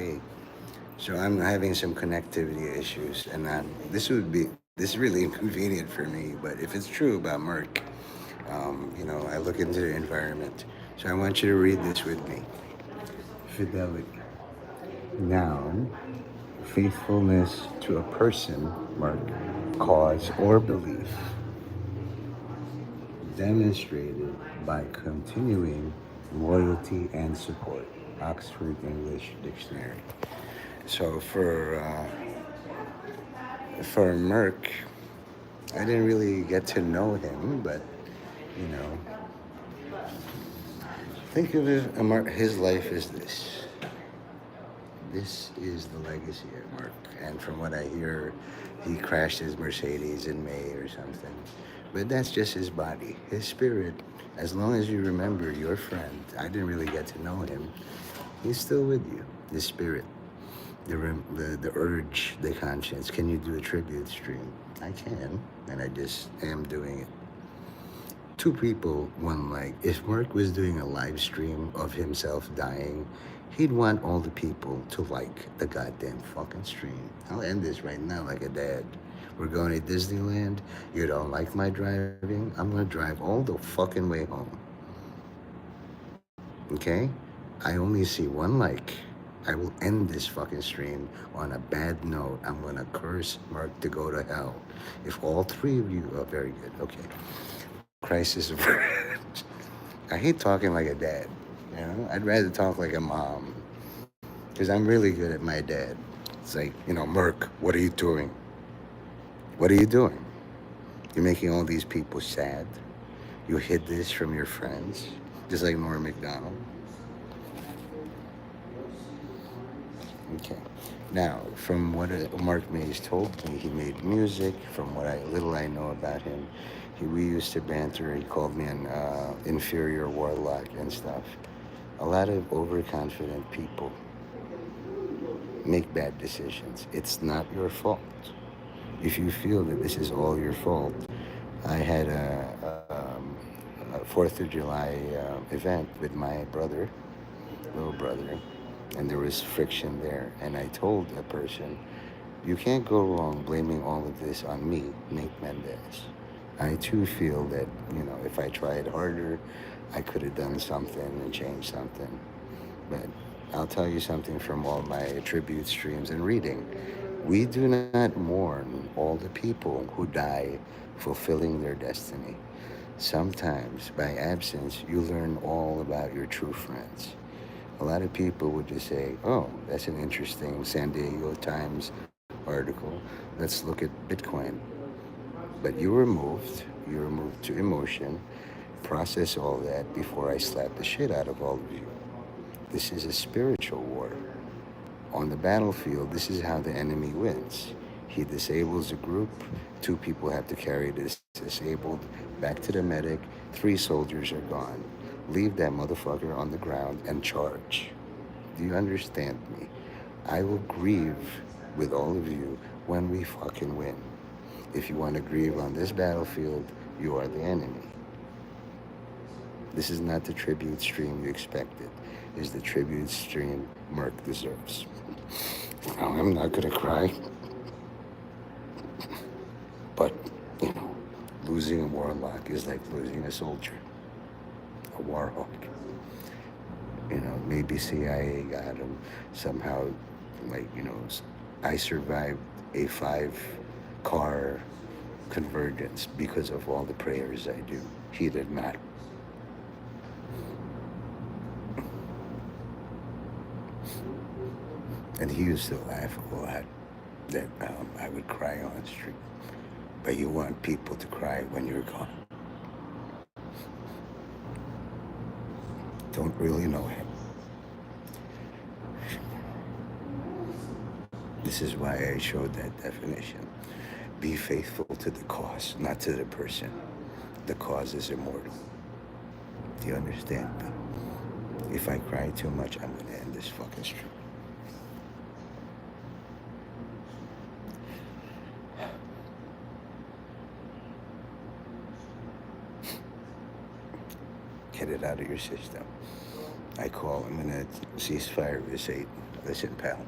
hey, so I'm having some connectivity issues, and this is really inconvenient for me. But if it's true about Merck, I look into the environment. So I want you to read this with me. Fidelity. Noun, faithfulness to a person, Merck, cause, or belief, demonstrated by continuing loyalty and support. Oxford English Dictionary. So for Merck, I didn't really get to know him, but you know, think of his life as this. This is the legacy of Merck. And from what I hear, he crashed his Mercedes in May or something. But that's just his body. His spirit, as long as you remember your friend, I didn't really get to know him, he's still with you. His spirit, the urge, the conscience. Can you do a tribute stream? I can, and I just am doing it. Two people, one like. If Merck was doing a live stream of himself dying, he'd want all the people to like the goddamn fucking stream. I'll end this right now like a dad. We're going to Disneyland. You don't like my driving? I'm gonna drive all the fucking way home. Okay? I only see one like. I will end this fucking stream on a bad note. I'm gonna curse Merck to go to hell. If all three of you are very good, okay. Crisis of I hate talking like a dad. I'd rather talk like a mom because I'm really good at my dad. It's like, Merc, what are you doing? What are you doing? You're making all these people sad. You hid this from your friends, just like Norm McDonald. Okay. Now, from what Mark Mays told me, he made music. From what little I know about him, we used to banter. He called me an inferior warlock and stuff. A lot of overconfident people make bad decisions. It's not your fault. If you feel that this is all your fault, I had a 4th of July event with my little brother, and there was friction there. And I told a person, you can't go wrong blaming all of this on me, Nate Mendez. I too feel that, if I tried harder, I could have done something and changed something. But I'll tell you something from all my tribute streams and reading. We do not mourn all the people who die fulfilling their destiny. Sometimes, by absence, you learn all about your true friends. A lot of people would just say, oh, that's an interesting San Diego Times article. Let's look at Bitcoin. But you were moved to emotion, process all that before I slap the shit out of all of you. This is a spiritual war. On the battlefield, this is how the enemy wins. He disables a group, two people have to carry this disabled back to the medic, three soldiers are gone. Leave that motherfucker on the ground and charge. Do you understand me? I will grieve with all of you when we fucking win. If you want to grieve on this battlefield, you are the enemy. This is not the tribute stream you expected. It's the tribute stream Merck deserves. Now, I'm not gonna cry, but, losing a warlock is like losing a soldier, a warhawk. Maybe CIA got him somehow, like, I survived a 5-car convergence because of all the prayers I do. He did not. And he used to laugh a lot that I would cry on the street. But you want people to cry when you're gone. Don't really know him. This is why I showed that definition. Be faithful to the cause, not to the person. The cause is immortal. Do you understand me? If I cry too much, I'm gonna end this fucking stream. Get it out of your system. I call him in a ceasefire to say, listen, pal,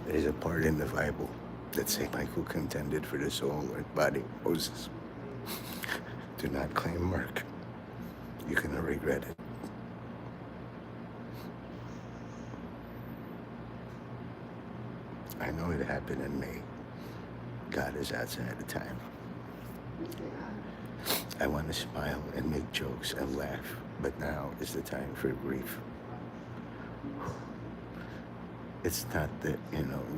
there's a part in the Bible that St. Michael contended for the soul and body of Moses. Do not claim Merq. You're going to regret it. I know it happened in May. God is outside of time. I want to smile and make jokes and laugh, but now is the time for grief. It's not that,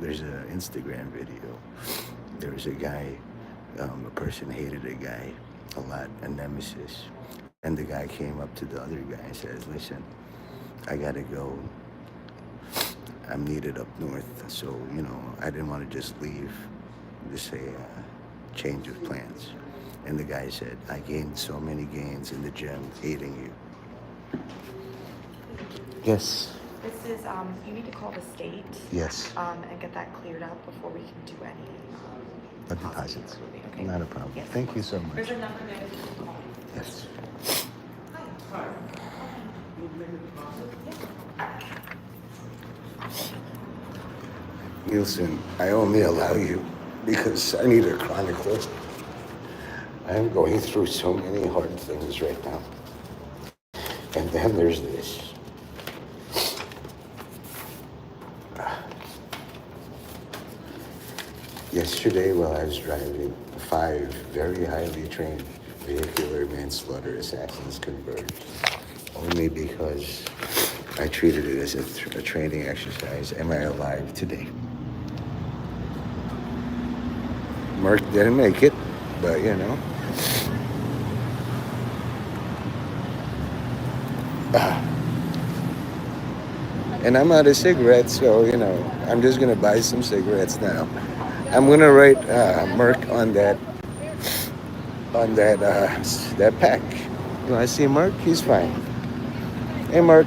there's an Instagram video. There was a guy, a person hated a guy a lot, a nemesis. And the guy came up to the other guy and says, listen, I gotta go. I'm needed up north. So, I didn't want to just leave, just say, change of plans. And the guy said, I gained so many gains in the gym hating you. Yes. This is, you need to call the state. Yes. And get that cleared up before we can do any Deposits. Okay. Not a problem. Yes. Thank you so much. There's a number there that you can call. Yes. Nielsen, I only allow you because I need a chronicler. I am going through so many hard things right now. And then there's this. Yesterday, while I was driving, 5 very highly trained vehicular manslaughter assassins converged. Only because I treated it as a training exercise. Am I alive today? Merq didn't make it, but And I'm out of cigarettes, so I'm just gonna buy some cigarettes now. I'm gonna write Merq on that pack. You wanna see Merq? He's fine. Hey, Merq.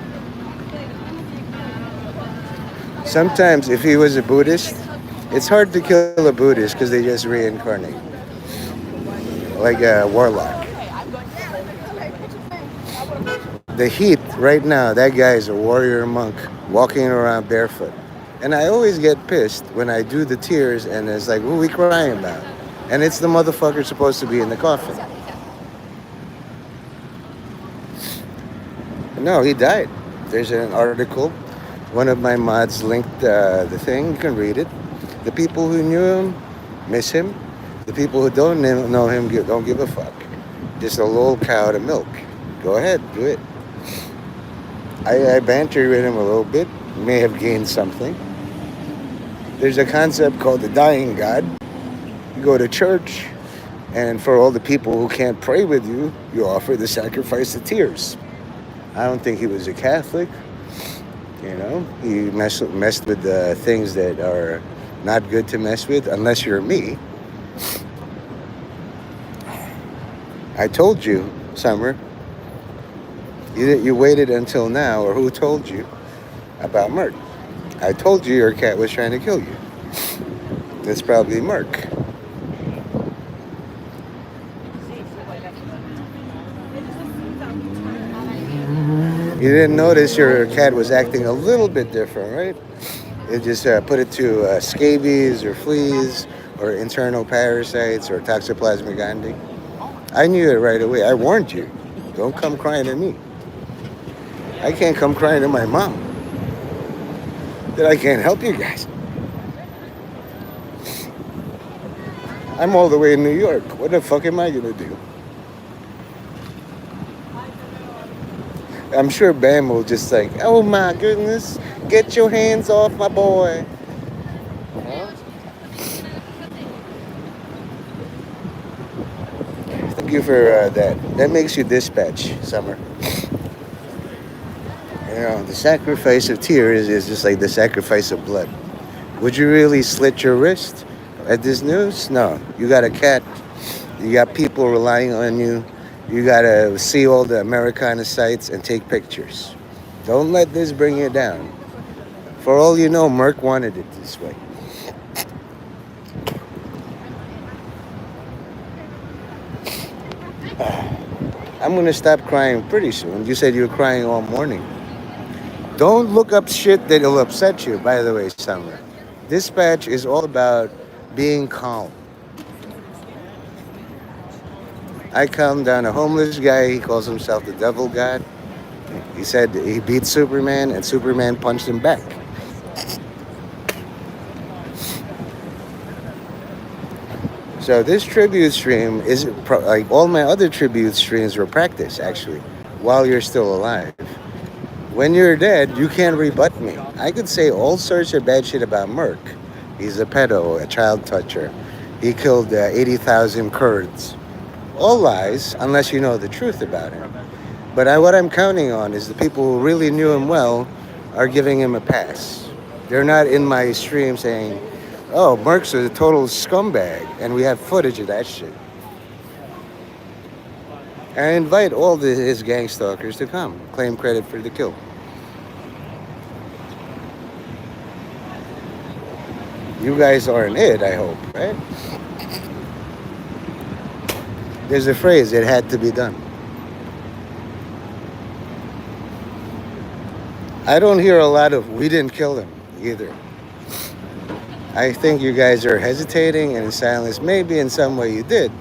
Sometimes, if he was a Buddhist, it's hard to kill a Buddhist because they just reincarnate, like a warlock. The heat right now, that guy is a warrior monk walking around barefoot. And I always get pissed when I do the tears and it's like, what are we crying about? And it's the motherfucker supposed to be in the coffin. No, he died. There's an article. One of my mods linked the thing. You can read it. The people who knew him miss him. The people who don't know him don't give a fuck. Just a little cow to milk. Go ahead, do it. I bantered with him a little bit. May have gained something. There's a concept called the dying God. You go to church, and for all the people who can't pray with you, you offer the sacrifice of tears. I don't think he was a Catholic. He messed with the things that are not good to mess with, unless you're me. I told you, Summer. You waited until now, or who told you about Merq? I told you your cat was trying to kill you. It's probably Merq. You didn't notice your cat was acting a little bit different, right? It just put it to scabies or fleas or internal parasites or toxoplasmic gondii. I knew it right away. I warned you. Don't come crying at me. I can't come crying to my mom that I can't help you guys. I'm all the way in New York. What the fuck am I gonna do? I'm sure Bam will just like, oh my goodness, get your hands off my boy. Thank you for that. That makes you dispatch, Summer. The sacrifice of tears is just like the sacrifice of blood. Would you really slit your wrist at this news? No. You got a cat. You got people relying on you. You got to see all the Americana sites and take pictures. Don't let this bring you down. For all you know, Merq wanted it this way. I'm gonna stop crying pretty soon. You said you were crying all morning. Don't look up shit that'll upset you, by the way, Summer. Dispatch is all about being calm. I calmed down a homeless guy. He calls himself the devil god. He said he beat Superman and Superman punched him back. So this tribute stream is like all my other tribute streams were practice, actually, while you're still alive. When you're dead, you can't rebut me. I could say all sorts of bad shit about Merq. He's a pedo, a child toucher. He killed 80,000 Kurds. All lies, unless you know the truth about him. But what I'm counting on is the people who really knew him well are giving him a pass. They're not in my stream saying, oh, Merck's a total scumbag, and we have footage of that shit. I invite all his gang stalkers to come, claim credit for the kill. You guys aren't it, I hope, right? There's a phrase, it had to be done. I don't hear a lot of, we didn't kill him, either. I think you guys are hesitating and in silence. Maybe in some way you did.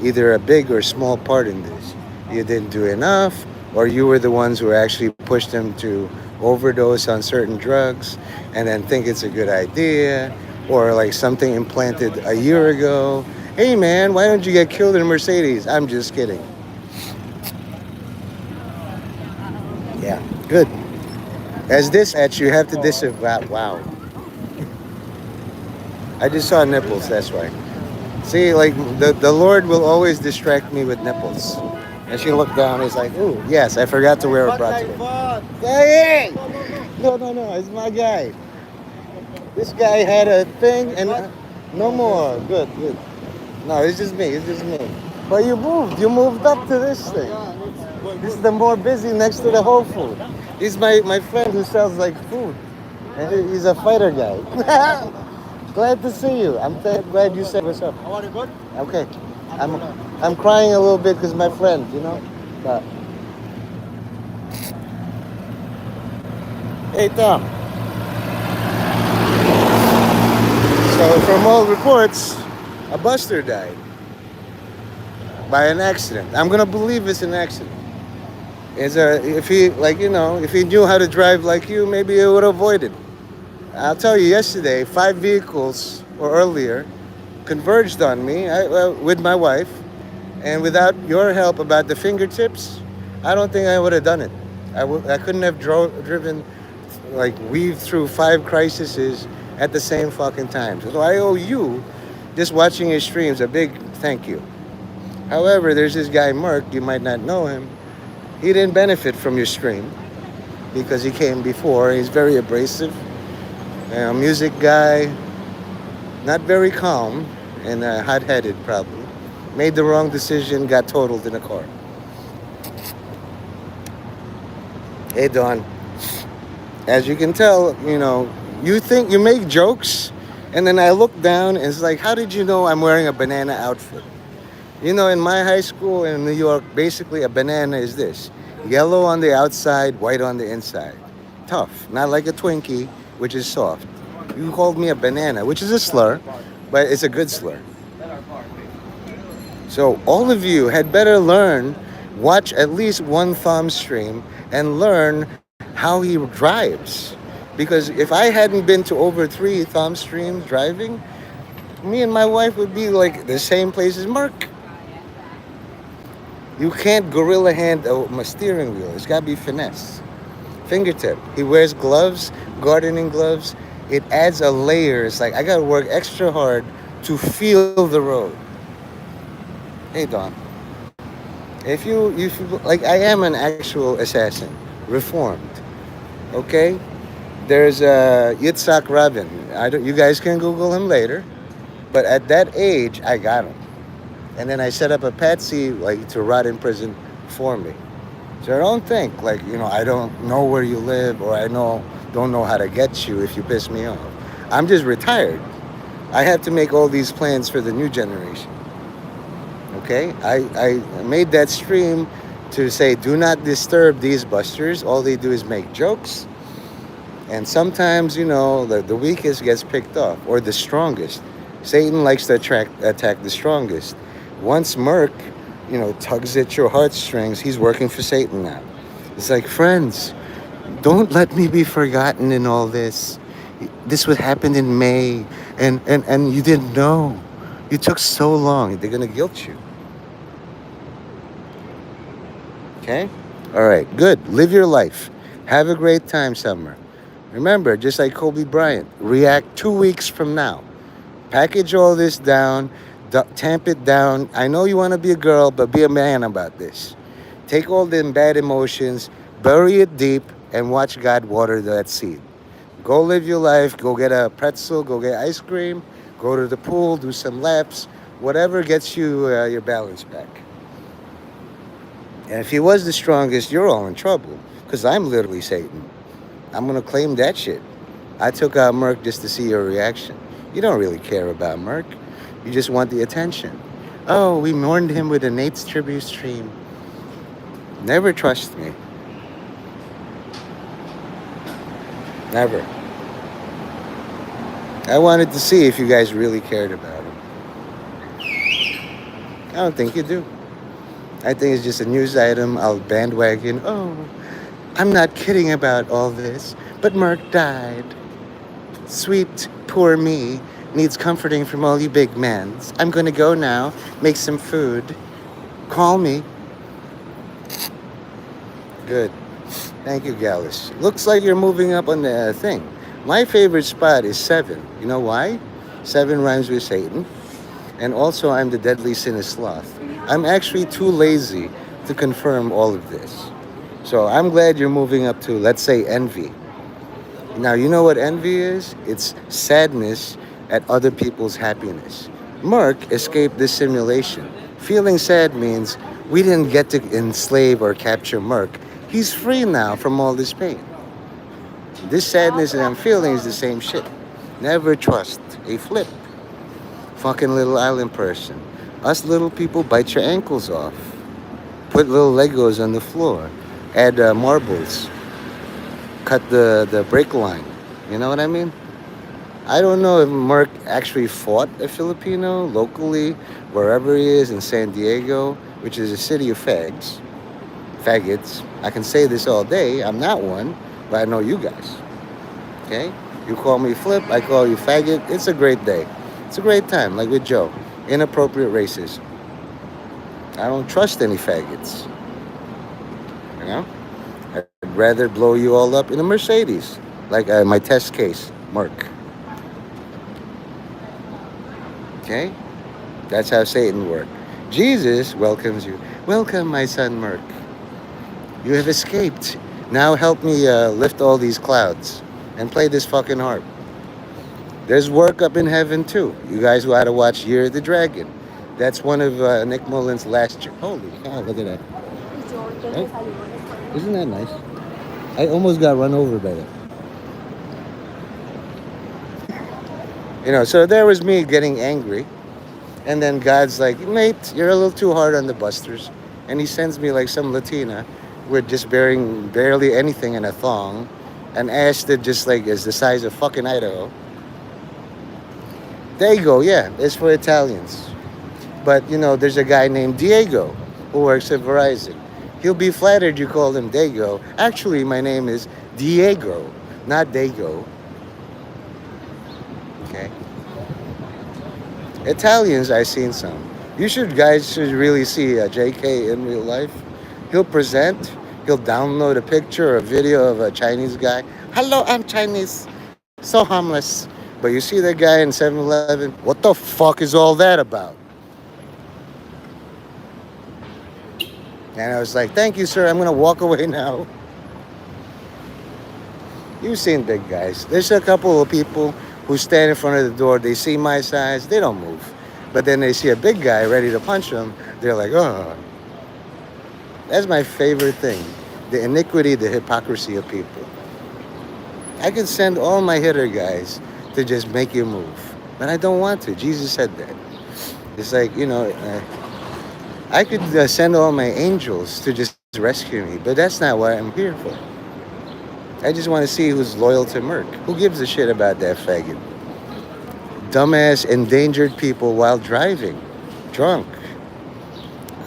Either a big or small part in this. You didn't do enough, or you were the ones who actually pushed him to overdose on certain drugs and then think it's a good idea, or like something implanted a year ago. Hey man, why don't you get killed in a Mercedes? I'm just kidding. Yeah, good. As this at you have to disavow. Wow. I just saw nipples, that's why. See, like the Lord will always distract me with nipples. And she looked down. He's like, "Ooh, yes, I forgot to wear a bra today." Hey! No, no, no, it's my guy. This guy had a thing, and no more. Good, good. No, it's just me. It's just me. But you moved. You moved up to this thing. This is the more busy next to the Whole Food. He's my friend who sells like food, and he's a fighter guy. Glad to see you. I'm glad you said what's up. How are you good? Okay. I'm I'm crying a little bit because my friend, you know. But hey, Tom. So from all reports, a buster died by an accident. I'm gonna believe it's an accident. If he if he knew how to drive like you, maybe he would avoid it. I'll tell you, yesterday, 5 vehicles or earlier converged on me with my wife, and without your help about the fingertips, I don't think I would have done it. I couldn't have driven, like, weaved through 5 crises at the same fucking time. So I owe you, just watching your streams, a big thank you. However, there's this guy, Merq, you might not know him. He didn't benefit from your stream because he came before. He's very abrasive, a music guy, not very calm, and hot-headed probably. Made the wrong decision, got totaled in a car. Hey, Don. As you can tell, you think you make jokes, and then I look down and it's like, how did you know I'm wearing a banana outfit? In my high school in New York, basically a banana is this. Yellow on the outside, white on the inside. Tough, not like a Twinkie, which is soft. You called me a banana, which is a slur, but it's a good slur. So all of you had better watch at least one thumb stream and learn how he drives. Because if I hadn't been to over 3 thumb streams driving, me and my wife would be like the same place as Merq. You can't gorilla hand a steering wheel. It's got to be finesse. Fingertip. He wears gloves, gardening gloves. It adds a layer. It's like I got to work extra hard to feel the road. Hey, Don. If you like, I am an actual assassin, reformed. Okay? There's Yitzhak Rabin. You guys can Google him later. But at that age, I got him. And then I set up a patsy to rot in prison for me. So don't think I don't know where you live, or I don't know how to get you if you piss me off. I'm just retired. I have to make all these plans for the new generation. Okay, I made that stream to say do not disturb these busters. All they do is make jokes, and sometimes the weakest gets picked off or the strongest. Satan likes to attack the strongest. Once Merq, tugs at your heartstrings, he's working for Satan now. It's like, friends, don't let me be forgotten in all this. This would happen in May, and you didn't know. You took so long. They're gonna guilt you. Okay? All right, good. Live your life. Have a great time, Summer. Remember, just like Kobe Bryant, react 2 weeks from now. Package all this down, tamp it down. I know you want to be a girl, but be a man about this. Take all them bad emotions, bury it deep, and watch God water that seed. Go live your life. Go get a pretzel. Go get ice cream. Go to the pool. Do some laps. Whatever gets you your balance back. And if he was the strongest, you're all in trouble. Because I'm literally Satan. I'm going to claim that shit. I took out Merq just to see your reaction. You don't really care about Merq. You just want the attention. Oh, we mourned him with a Nate's tribute stream. Never trust me. Never. I wanted to see if you guys really cared about him. I don't think you do. I think it's just a news item. I'll bandwagon. Oh, I'm not kidding about all this, but Merq died. Sweet, poor me needs comforting from all you big men. I'm gonna go now, make some food. Call me. Good. Thank you, Gallus. Looks like you're moving up on the thing. My favorite spot is 7. You know why? 7 rhymes with Satan. And also, I'm the deadly sin of sloth. I'm actually too lazy to confirm all of this. So I'm glad you're moving up to, let's say, envy. Now, you know what envy is? It's sadness at other people's happiness. Merq escaped this simulation. Feeling sad means we didn't get to enslave or capture Merq. He's free now from all this pain. This sadness that I'm feeling is the same shit. Never trust a flip. Fucking little island person. Us little people bite your ankles off. Put little Legos on the floor. Add marbles. Cut the brake line. You know what I mean? I don't know if Merq actually fought a Filipino locally, wherever he is in San Diego, which is a city of fags. Faggots. I can say this all day. I'm not one, but I know you guys. Okay? You call me Flip, I call you faggot. It's a great day. It's a great time, like with Joe. Inappropriate races. I don't trust any faggots. You know? I'd rather blow you all up in a Mercedes, like my test case, Merq. Okay? That's how Satan works. Jesus welcomes you. Welcome, my son Merq. You have escaped. Now help me lift all these clouds and play this fucking harp. There's work up in heaven too. You guys who had to watch Year of the Dragon. That's one of Nick Mullen's last. Holy cow! Look at that. Right? Isn't that nice? I almost got run over by that. So there was me getting angry. And then God's like, mate, you're a little too hard on the busters. And he sends me like some Latina with just bearing barely anything in a thong. An ass that just like is the size of fucking Idaho. Dago, yeah, it's for Italians. But, there's a guy named Diego who works at Verizon. He'll be flattered you call him Dago. Actually, my name is Diego, not Dago. Okay? Italians, I've seen some. Guys should really see JK in real life. He'll present, he'll download a picture or a video of a Chinese guy. Hello, I'm Chinese. So harmless. But you see that guy in 7-Eleven? What the fuck is all that about? And I was like, thank you, sir. I'm going to walk away now. You've seen big guys. There's a couple of people who stand in front of the door. They see my size. They don't move. But then they see a big guy ready to punch them. They're like, oh. That's my favorite thing. The iniquity, the hypocrisy of people. I could send all my hitter guys to just make you move. But I don't want to. Jesus said that. It's like, I could send all my angels to just rescue me, but that's not what I'm here for. I just want to see who's loyal to Merc. Who gives a shit about that faggot? Dumbass endangered people while driving, drunk.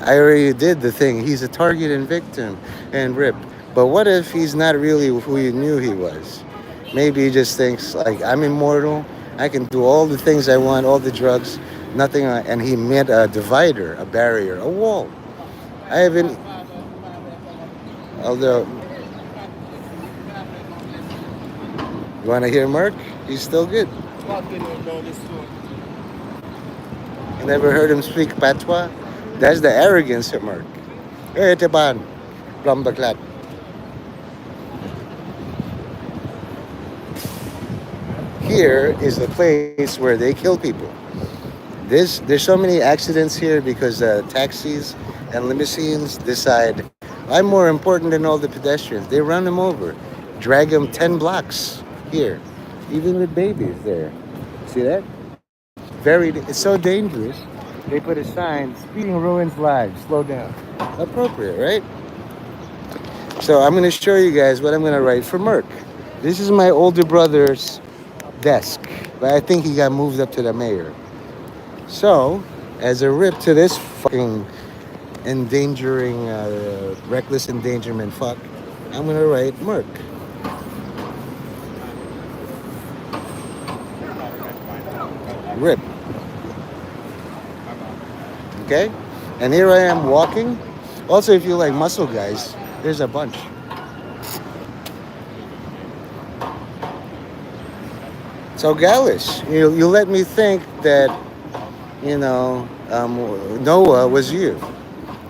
I already did the thing. He's a target and victim and rip. But what if he's not really who you knew he was? Maybe he just thinks like I'm immortal. I can do all the things I want, all the drugs, nothing. And he made a divider, a barrier, a wall. I haven't. Although, you want to hear Merc? He's still good. You never heard him speak patois? That's the arrogance of Merc. Eh, Teban, Plumbaklat. Here is the place where they kill people. There's so many accidents here because taxis and limousines decide I'm more important than all the pedestrians. They run them over, drag them 10 blocks here, even with babies there. See that? It's so dangerous. They put a sign: speeding ruins lives. Slow down. Appropriate, right? So I'm gonna show you guys what I'm gonna write for Merck. This is my older brother's desk, but I think he got moved up to the mayor. So, as a rip to this fucking reckless endangerment fuck, I'm gonna write Merc. Rip. Okay? And here I am walking. Also, if you like muscle guys, there's a bunch. So, Gallus, you let me think that, Noah was you.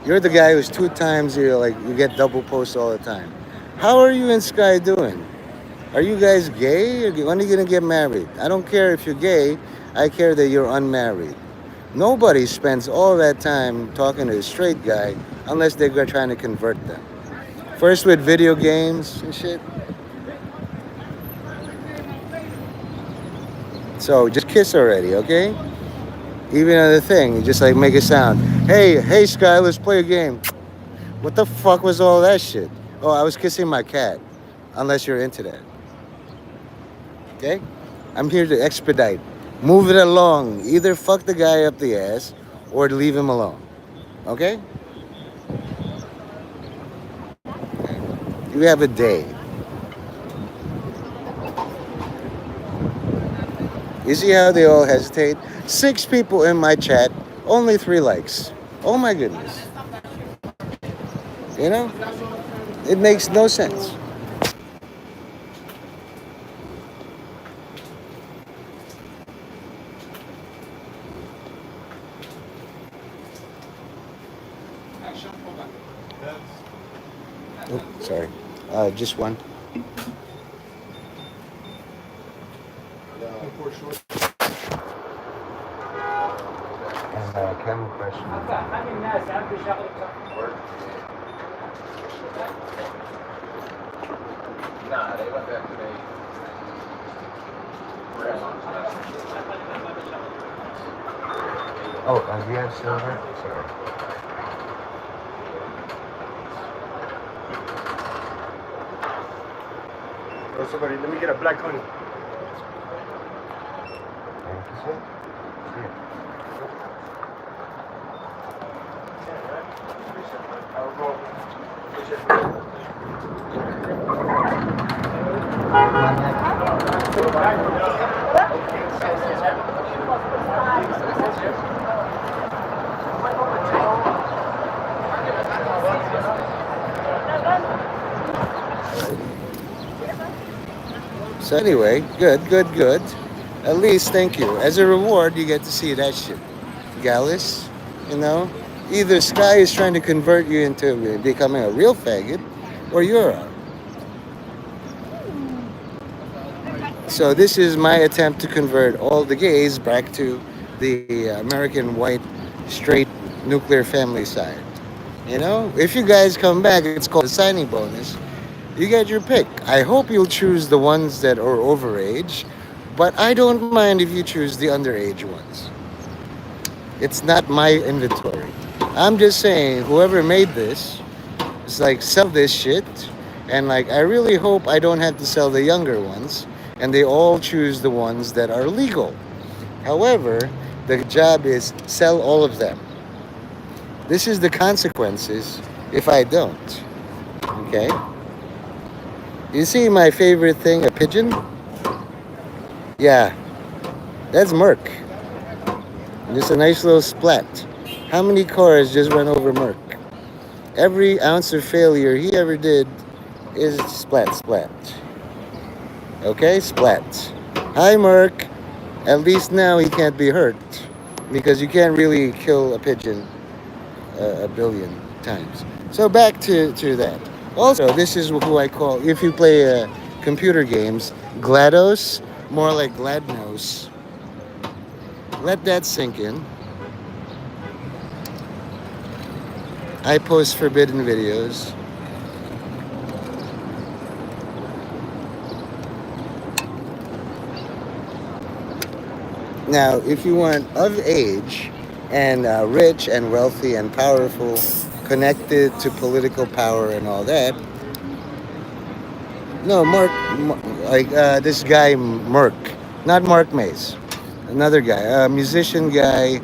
You're the guy who's two times, you get double posts all the time. How are you and Sky doing? Are you guys gay? When are you going to get married? I don't care if you're gay. I care that you're unmarried. Nobody spends all that time talking to a straight guy unless they're trying to convert them. First with video games and shit. So just kiss already, okay? Even on the thing, you just like make a sound. Hey, Sky, let's play a game. What the fuck was all that shit? Oh, I was kissing my cat. Unless you're into that. Okay? I'm here to expedite. Move it along. Either fuck the guy up the ass or leave him alone. Okay? You have a day. You see how they all hesitate? 6 people in my chat, only 3 likes. Oh my goodness. You know? It makes no sense. Oh, sorry. Just one. And camera question. Oh, do you have silver? Sorry. Oh, somebody, let me get a black honey. Thank you, sir. So anyway, good. At least, thank you. As a reward, you get to see that shit. Gallus, you know? Either Sky is trying to convert you into becoming a real faggot, or you're a. So this is my attempt to convert all the gays back to the American white straight nuclear family side. You know, if you guys come back, it's called a signing bonus. You get your pick. I hope you'll choose the ones that are overage, but I don't mind if you choose the underage ones. It's not my inventory. I'm just saying, whoever made this, it's like sell this shit, and like I really hope I don't have to sell the younger ones, and they all choose the ones that are legal. However, the job is sell all of them. This is the consequences if I don't. Okay. You see my favorite thing, a pigeon? Yeah, that's Merq. Just a nice little splat. How many cars just went over Merq? Every ounce of failure he ever did is splat, splat. Okay, splat. Hi, Merq. At least now he can't be hurt because you can't really kill a pigeon a billion times. So back to that. Also, this is who I call, if you play computer games, GLaDOS, more like GLaDNOS. Let that sink in. I post forbidden videos. Now, if you want of age and rich and wealthy and powerful, connected to political power and all that, no, like this guy Merq, not Mark Mays, another guy, a musician guy.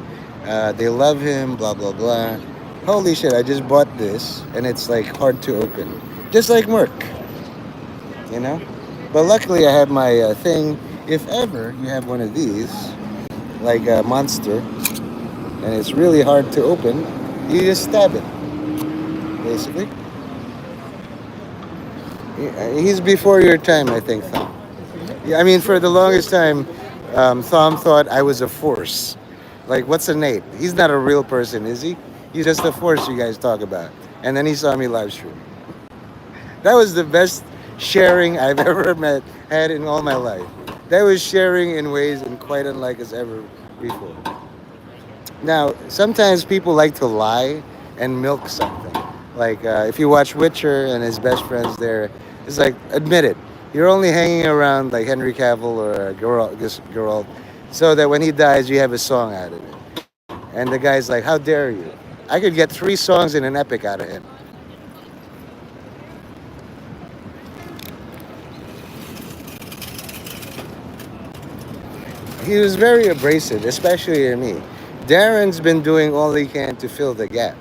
They love him, blah blah blah. Holy shit! I just bought this, and it's like hard to open, just like Merq, you know. But luckily, I have my thing. If ever you have one of these, like a monster, and it's really hard to open, you just stab it, basically. He's before your time, I think, Thom. Yeah, I mean, for the longest time, Thom thought I was a force. Like, what's a Nate? He's not a real person, is he? He's just a force you guys talk about. And then he saw me live stream. That was the best sharing I've ever had in all my life. That was sharing in ways and quite unlike us ever before. Now, sometimes people like to lie and milk something. Like if you watch Witcher and his best friends there, it's like, admit it. You're only hanging around like Henry Cavill or Geralt, so that when he dies, you have a song out of it. And the guy's like, how dare you? I could get 3 songs in an epic out of him. He was very abrasive, especially to me. Darren's been doing all he can to fill the gap.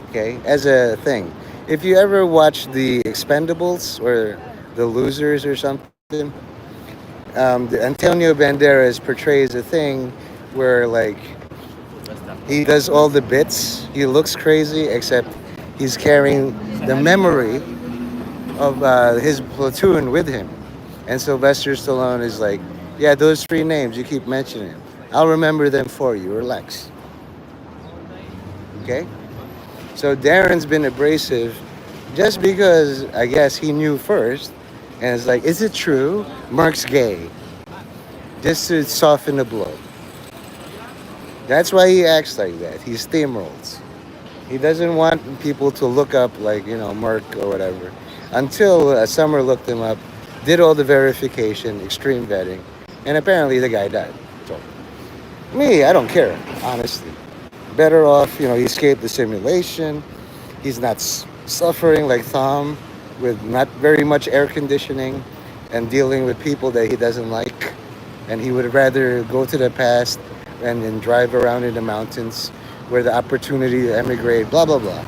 Okay, as a thing. If you ever watch the Expendables or the Losers or something, Antonio Banderas portrays a thing where like he does all the bits. He looks crazy, except he's carrying the memory of his platoon with him. And Sylvester Stallone is like, yeah, those 3 names you keep mentioning, I'll remember them for you. Relax. Okay? So Darren's been abrasive just because I guess he knew first. And it's like, is it true? Merq's gay. Just to soften the blow. That's why he acts like that. He steamrolls. He doesn't want people to look up like, Merq or whatever. Until Summer looked him up, did all the verification, extreme vetting, and apparently the guy died. So, me, I don't care, honestly. Better off, he escaped the simulation. He's not suffering like Thom with not very much air conditioning and dealing with people that he doesn't like. And he would rather go to the past and then drive around in the mountains where the opportunity to emigrate, blah, blah, blah.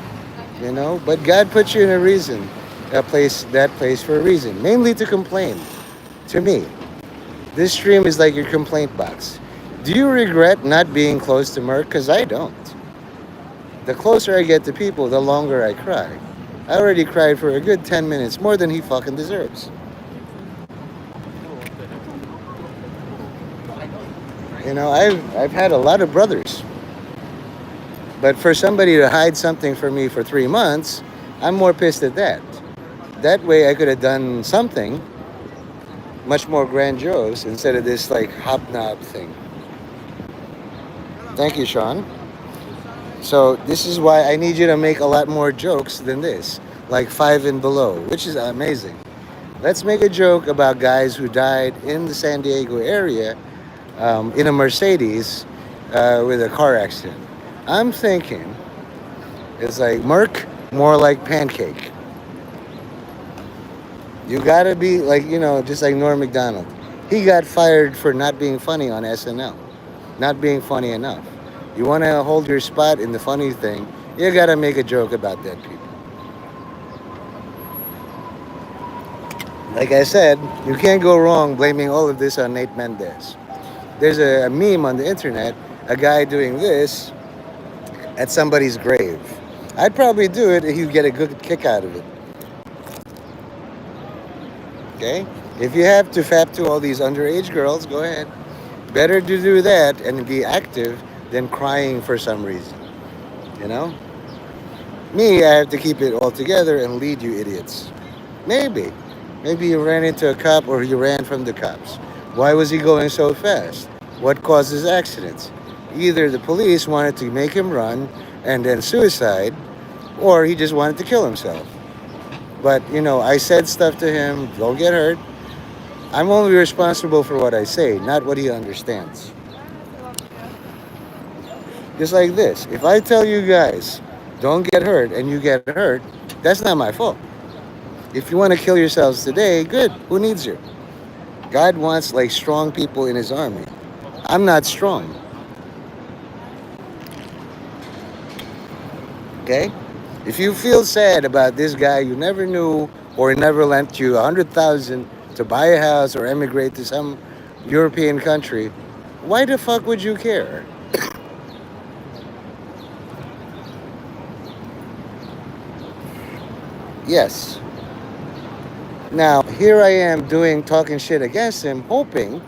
But God put you in that place for a reason, mainly to complain. To me, this stream is like your complaint box. Do you regret not being close to Merq? Because I don't. The closer I get to people, the longer I cry. I already cried for a good 10 minutes, more than he fucking deserves. I've had a lot of brothers. But for somebody to hide something from me for 3 months, I'm more pissed at that. That way I could have done something much more grandiose instead of this like hobnob thing. Thank you, Sean. So this is why I need you to make a lot more jokes than this, like 5 and below, which is amazing. Let's make a joke about guys who died in the San Diego area in a Mercedes with a car accident. I'm thinking It's like Merq, more like pancake. You gotta be like, just like Norm Macdonald. He got fired for not being funny on SNL, not being funny enough. You want to hold your spot in the funny thing, you gotta make a joke about dead people. Like I said, you can't go wrong blaming all of this on Nate Mendez. There's a meme on the internet, a guy doing this at somebody's grave. I'd probably do it if you get a good kick out of it. Okay? If you have to fap to all these underage girls, go ahead. Better to do that and be active than crying for some reason. You know? Me, I have to keep it all together and lead you idiots. Maybe. Maybe you ran into a cop or you ran from the cops. Why was he going so fast? What causes accidents? Either the police wanted to make him run and then suicide, or he just wanted to kill himself. But, I said stuff to him, don't get hurt. I'm only responsible for what I say, not what he understands. Just like this. If I tell you guys, don't get hurt, and you get hurt, that's not my fault. If you want to kill yourselves today, good. Who needs you? God wants like strong people in his army. I'm not strong. Okay? If you feel sad about this guy you never knew or never lent you 100,000 to buy a house or emigrate to some European country, why the fuck would you care? Yes. Now, here I am talking shit against him, hoping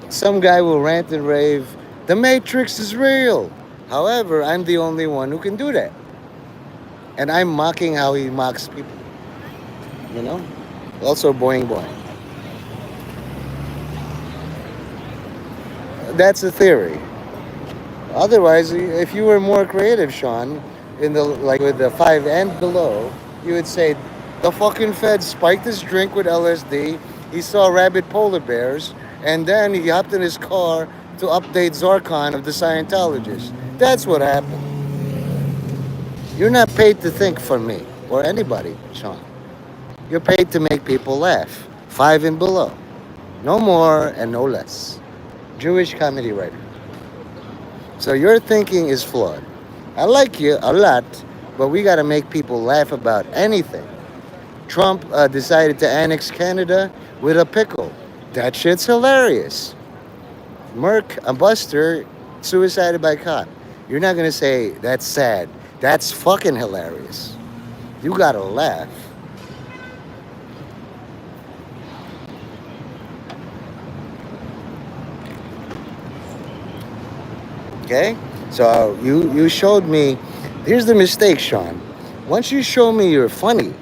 some guy will rant and rave, the Matrix is real. However, I'm the only one who can do that. And I'm mocking how he mocks people, you know? Also, boing boing. That's a theory. Otherwise, if you were more creative, Sean, in the like with the five and below, you would say the fucking Fed spiked his drink with LSD. He saw rabid polar bears, and then he hopped in his car to update Zarkon of the Scientologist. That's what happened. You're not paid to think for me or anybody, Sean. You're paid to make people laugh. Five and below. No more and no less. Jewish comedy writer. So your thinking is flawed. I like you a lot, but we got to make people laugh about anything. Trump decided to annex Canada with a pickle. That shit's hilarious. Merq, a buster, suicided by cop. You're not going to say, that's sad. That's fucking hilarious. You got to laugh. Okay? So you showed me. Here's the mistake, Sean. Once you show me you're funny,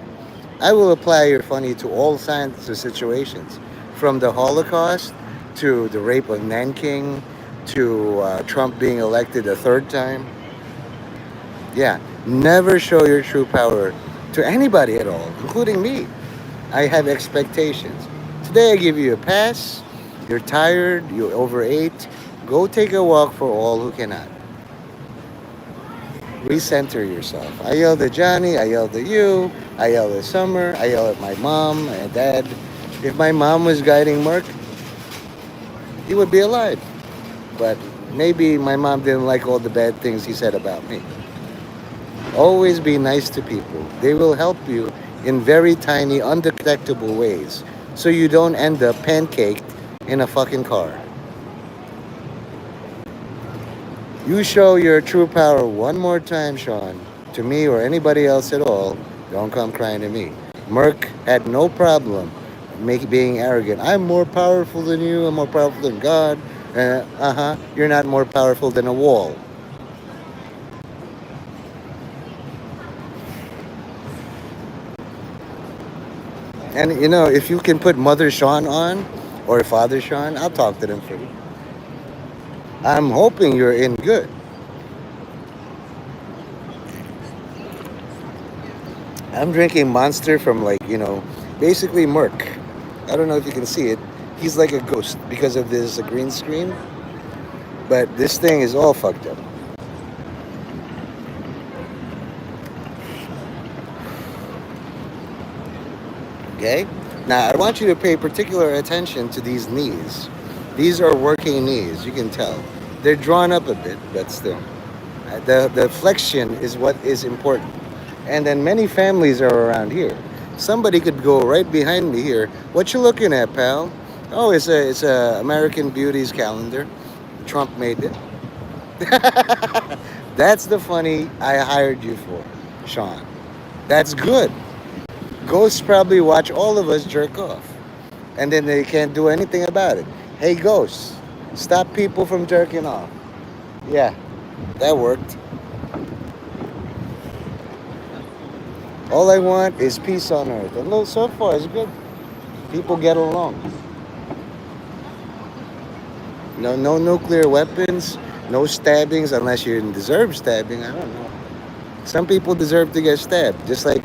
I will apply your funny to all kinds of situations, from the Holocaust to the rape of Nanking to Trump being elected a third time. Yeah, never show your true power to anybody at all, including me. I have expectations. Today I give you a pass. You're tired, you overate. Go take a walk for all who cannot. Recenter yourself. I yelled at Johnny, I yelled at you, I yelled at Summer, I yelled at my mom and dad. If my mom was guiding Merq, he would be alive. But maybe my mom didn't like all the bad things he said about me. Always be nice to people. They will help you in very tiny, undetectable ways so you don't end up pancaked in a fucking car. You show your true power one more time, Sean, to me or anybody else at all, don't come crying to me. Merq had no problem being arrogant. I'm more powerful than you, I'm more powerful than God. You're not more powerful than a wall. And if you can put Mother Sean on or Father Sean, I'll talk to them for you. I'm hoping you're in good. I'm drinking Monster from basically Merq. I don't know if you can see it. He's like a ghost because of this green screen. But this thing is all fucked up. Okay? Now, I want you to pay particular attention to these knees. These are working knees, you can tell. They're drawn up a bit, but still. The flexion is what is important. And then many families are around here. Somebody could go right behind me here. What you looking at, pal? Oh, it's a American Beauties calendar. Trump made it. That's the funny I hired you for, Sean. That's good. Ghosts probably watch all of us jerk off, and then they can't do anything about it. Hey, ghosts, stop people from jerking off. Yeah, that worked. All I want is peace on earth, and look, so far it's good. People get along. No nuclear weapons, no stabbings unless you deserve stabbing. I don't know. Some people deserve to get stabbed, just like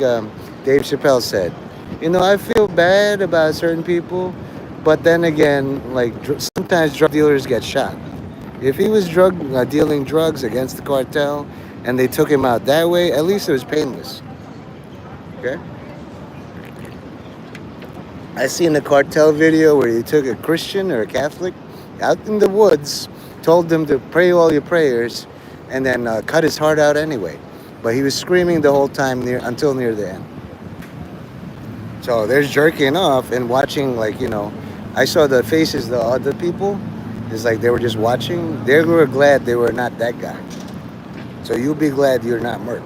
Dave Chappelle said. I feel bad about certain people, but then again, like sometimes drug dealers get shot. If he was drug dealing drugs against the cartel, and they took him out that way, at least it was painless. Okay. I seen a cartel video where he took a Christian or a Catholic out in the woods, told them to pray all your prayers, and then cut his heart out anyway. But he was screaming the whole time until near the end. So there's jerking off and watching, I saw the faces, the other people. It's like they were just watching. They were glad they were not that guy. So you'll be glad you're not Merq.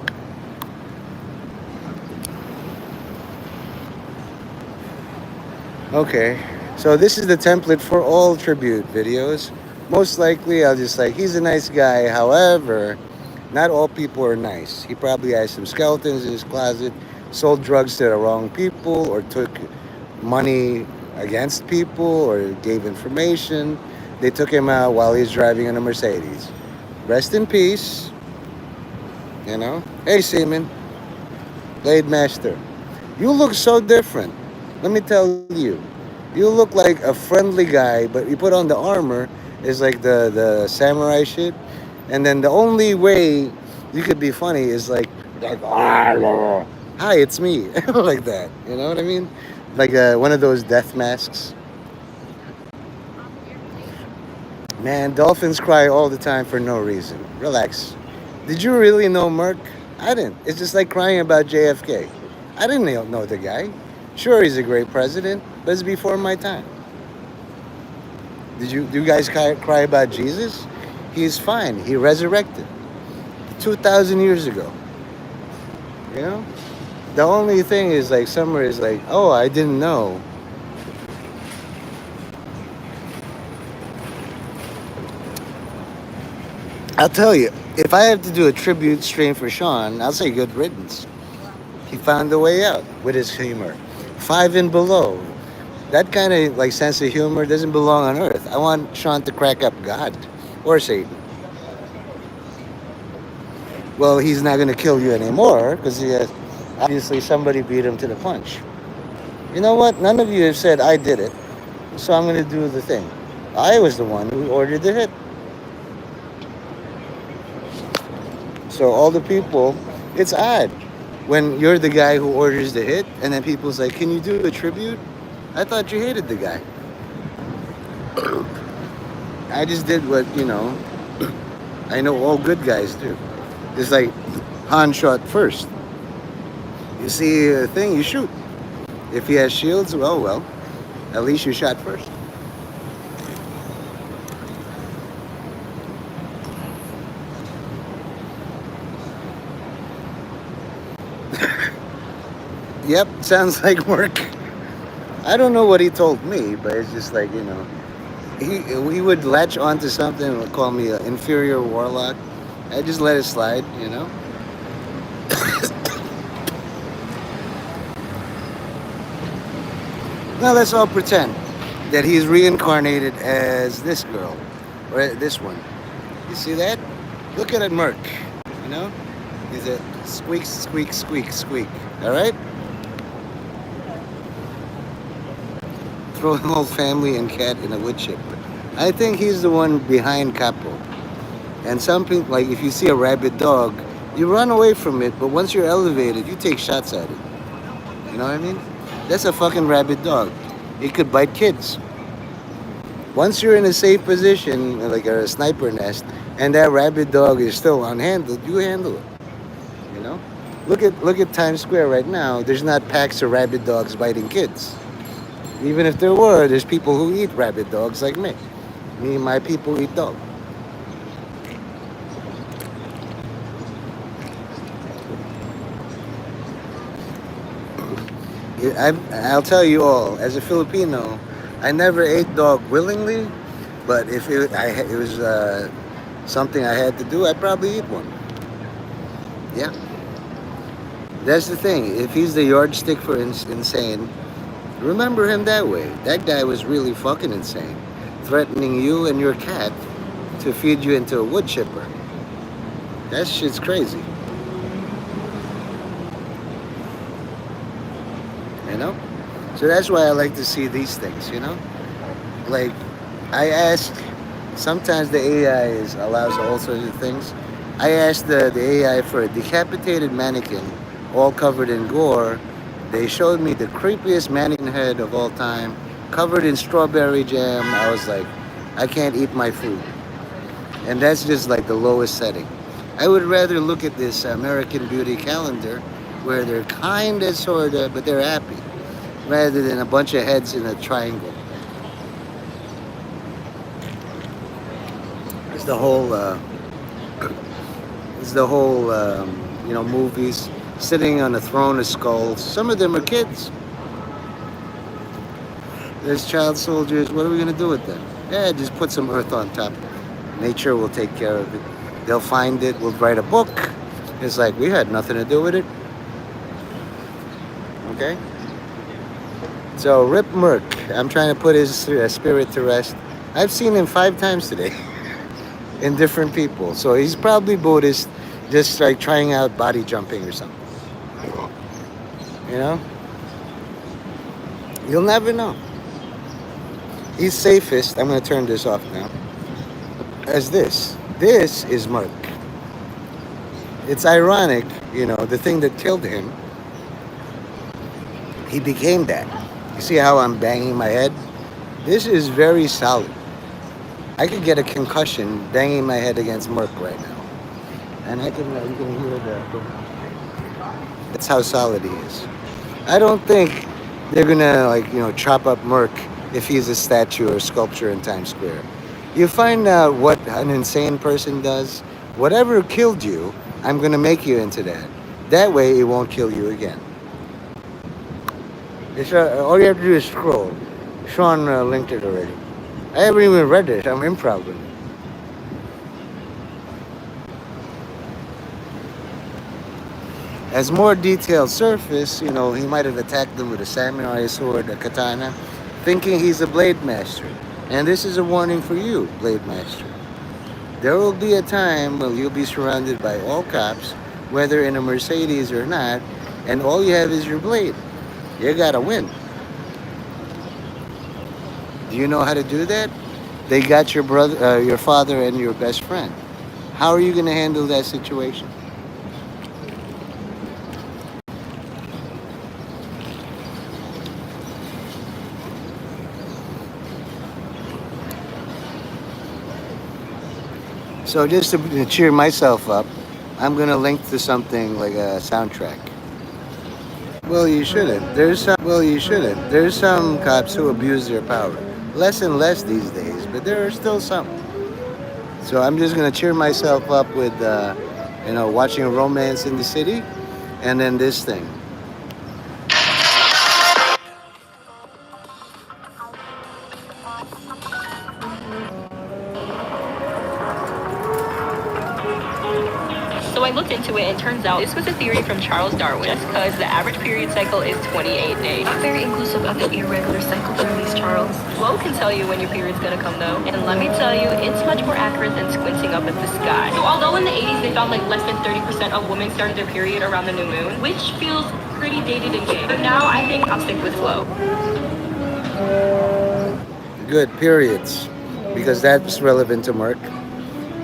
Okay, so this is the template for all tribute videos. Most likely, I'll just he's a nice guy. However, not all people are nice. He probably has some skeletons in his closet, sold drugs to the wrong people, or took money against people, or gave information. They took him out while he's driving in a Mercedes. Rest in peace. Hey, Seaman, Blade Master. You look so different. Let me tell you. You look like a friendly guy, but you put on the armor is like the samurai shit. And then the only way you could be funny is like hi, it's me. Like that. You know what I mean? Like one of those death masks. Man, dolphins cry all the time for no reason. Relax. Did you really know Merq? I didn't. It's just like crying about JFK. I didn't know the guy. Sure, he's a great president, but it's before my time. Do you guys cry about Jesus? He's fine. He resurrected 2,000 years ago. You know? The only thing is somewhere is oh, I didn't know. I'll tell you, if I have to do a tribute stream for Sean, I'll say good riddance. He found a way out with his humor. 5 and below. That kind of sense of humor doesn't belong on Earth. I want Sean to crack up God or Satan. Well, he's not going to kill you anymore because obviously somebody beat him to the punch. You know what? None of you have said I did it, so I'm going to do the thing. I was the one who ordered the hit. So all the people, it's odd when you're the guy who orders the hit, and then people's like, "Can you do a tribute?" I thought you hated the guy. I just did what I know all good guys do. It's like Han shot first. You see a thing, you shoot. If he has shields, well, at least you shot first. Yep, sounds like Merq. I don't know what he told me, but it's just he would latch onto something and would call me an inferior warlock. I just let it slide. Now let's all pretend that he's reincarnated as this girl or this one. You see that? Look at it, Merq. He's a squeak, squeak, squeak, squeak. All right. Throw the whole family and cat in a wood chipper. I think he's the one behind Capo. And some people, if you see a rabid dog, you run away from it, but once you're elevated, you take shots at it. You know what I mean? That's a fucking rabid dog. It could bite kids. Once you're in a safe position, like a sniper nest, and that rabid dog is still unhandled, you handle it. You know? Look at Times Square right now. There's not packs of rabid dogs biting kids. Even if there were, there's people who eat rabid dogs like me. Me and my people eat dog. I'll tell you all, as a Filipino, I never ate dog willingly, but if it was something I had to do, I'd probably eat one. Yeah, that's the thing. If he's the yardstick for insane, remember him that way. That guy was really fucking insane, threatening you and your cat to feed you into a wood chipper. That shit's crazy. You know? So that's why I like to see these things, you know? Like, I ask, sometimes the AI allows all sorts of things. I asked the AI for a decapitated mannequin, all covered in gore. They showed me the creepiest mannequin head of all time, covered in strawberry jam. I was like, I can't eat my food. And that's just like the lowest setting. I would rather look at this American Beauty calendar where they're kind of, sort of, but they're happy, rather than a bunch of heads in a triangle. It's the whole, movies, sitting on a throne of skulls. Some of them are kids. There's child soldiers. What are we going to do with them? Yeah, just put some earth on top. Nature will take care of it. They'll find it. We'll write a book. It's like we had nothing to do with it. Okay? So, Rip Merq. I'm trying to put his spirit to rest. I've seen him 5 times today in different people. So, he's probably Buddhist, just like trying out body jumping or something. You know? You'll never know. He's safest. I'm going to turn this off now. As this. This is Merq. It's ironic, the thing that killed him, he became that. You see how I'm banging my head? This is very solid. I could get a concussion banging my head against Merq right now. And you can hear the... That's how solid he is. I don't think they're gonna chop up Merq if he's a statue or sculpture in Times Square. You find out what an insane person does. Whatever killed you, I'm gonna make you into that. That way, it won't kill you again. All you have to do is scroll. Sean linked it already. I haven't even read it. I'm improv. As more details surface, he might have attacked them with a samurai sword, a katana, thinking he's a blade master. And this is a warning for you, blade master. There will be a time when you'll be surrounded by all cops, whether in a Mercedes or not, and all you have is your blade. You gotta win. Do you know how to do that? They got your brother, your father, and your best friend. How are you gonna handle that situation? So just to cheer myself up, I'm gonna link to something like a soundtrack. Well, you shouldn't. There's some cops who abuse their power. Less and less these days, but there are still some. So I'm just gonna cheer myself up with, watching Romance in the City, and then this thing. So I looked into it, and turns out this was a theory from Charles Darwin, just because the average period cycle is 28 days. Not very inclusive of the irregular cycle theories, Charles. Flo can tell you when your period's gonna come though, and let me tell you, it's much more accurate than squinting up at the sky. So although in the 80s they found like less than 30% of women started their period around the new moon, which feels pretty dated and gay, but now I think I'll stick with Flo. Good, periods. Because that's relevant to Merq.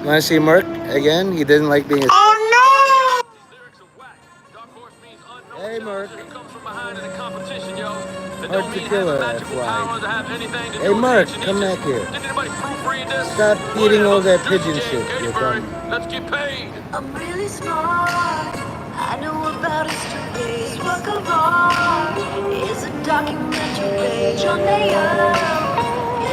Want to see Merq again? He didn't like being a... Hey, Merq. Comes from behind in the competition, yo. Hard to kill a fly. Hey, Mark, come back here. Stop eating all that pigeon shit, you dumb. Let's get paid. I'm really smart. I know about history. This work of art is a documentary page on Mayo.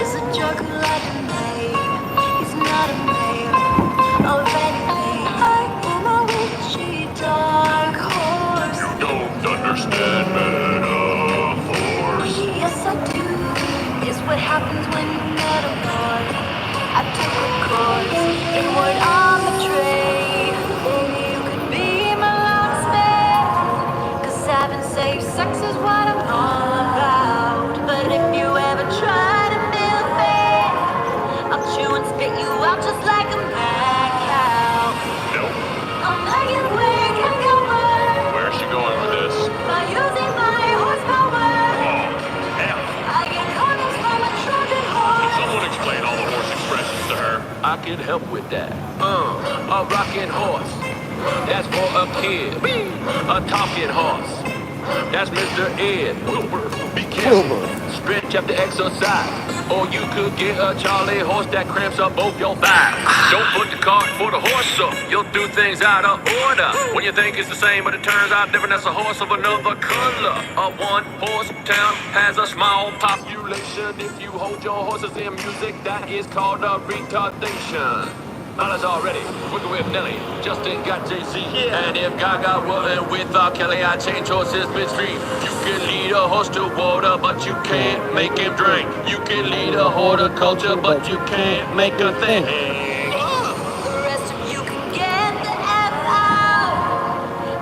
Is a joke who lied to me. He's not a mayor of anything. I am a witchy dark horse. You don't understand metaphors. Yes, I do. Is what happens when you metamorph. I took a course in word arbitrary. You could be my locksmith, 'cause having safe sex is what I'm all about. But if you ever try to feel fair, I'll chew and spit you out just like a mad cow. Nope. I'll make it quick and cover Where's she going with this? by using my horsepower. Hell. I get corners from a Trojan horse. Someone explain all the horse expressions to her. I can help with that. A rocking horse. That's for a kid. A talking horse. That's Mr. Ed. Wilbur, be careful. Wilbur. Stretch up to exercise. Or you could get a Charlie horse that cramps up both your thighs. Don't put the cart for the horse up. You'll do things out of order. When you think it's the same, but it turns out different. That's a horse of another color. A one-horse town has a small population. If you hold your horses in music, that is called a retardation. Knowledge already. Working with Nelly. Justin got Jay-Z. And if Gaga wasn't with R. Kelly, I'd change horses midstream. You can lead a horse to water, but you can't make him drink. You can lead a horticulture, but you can't make a thing. The rest of you can get the F out.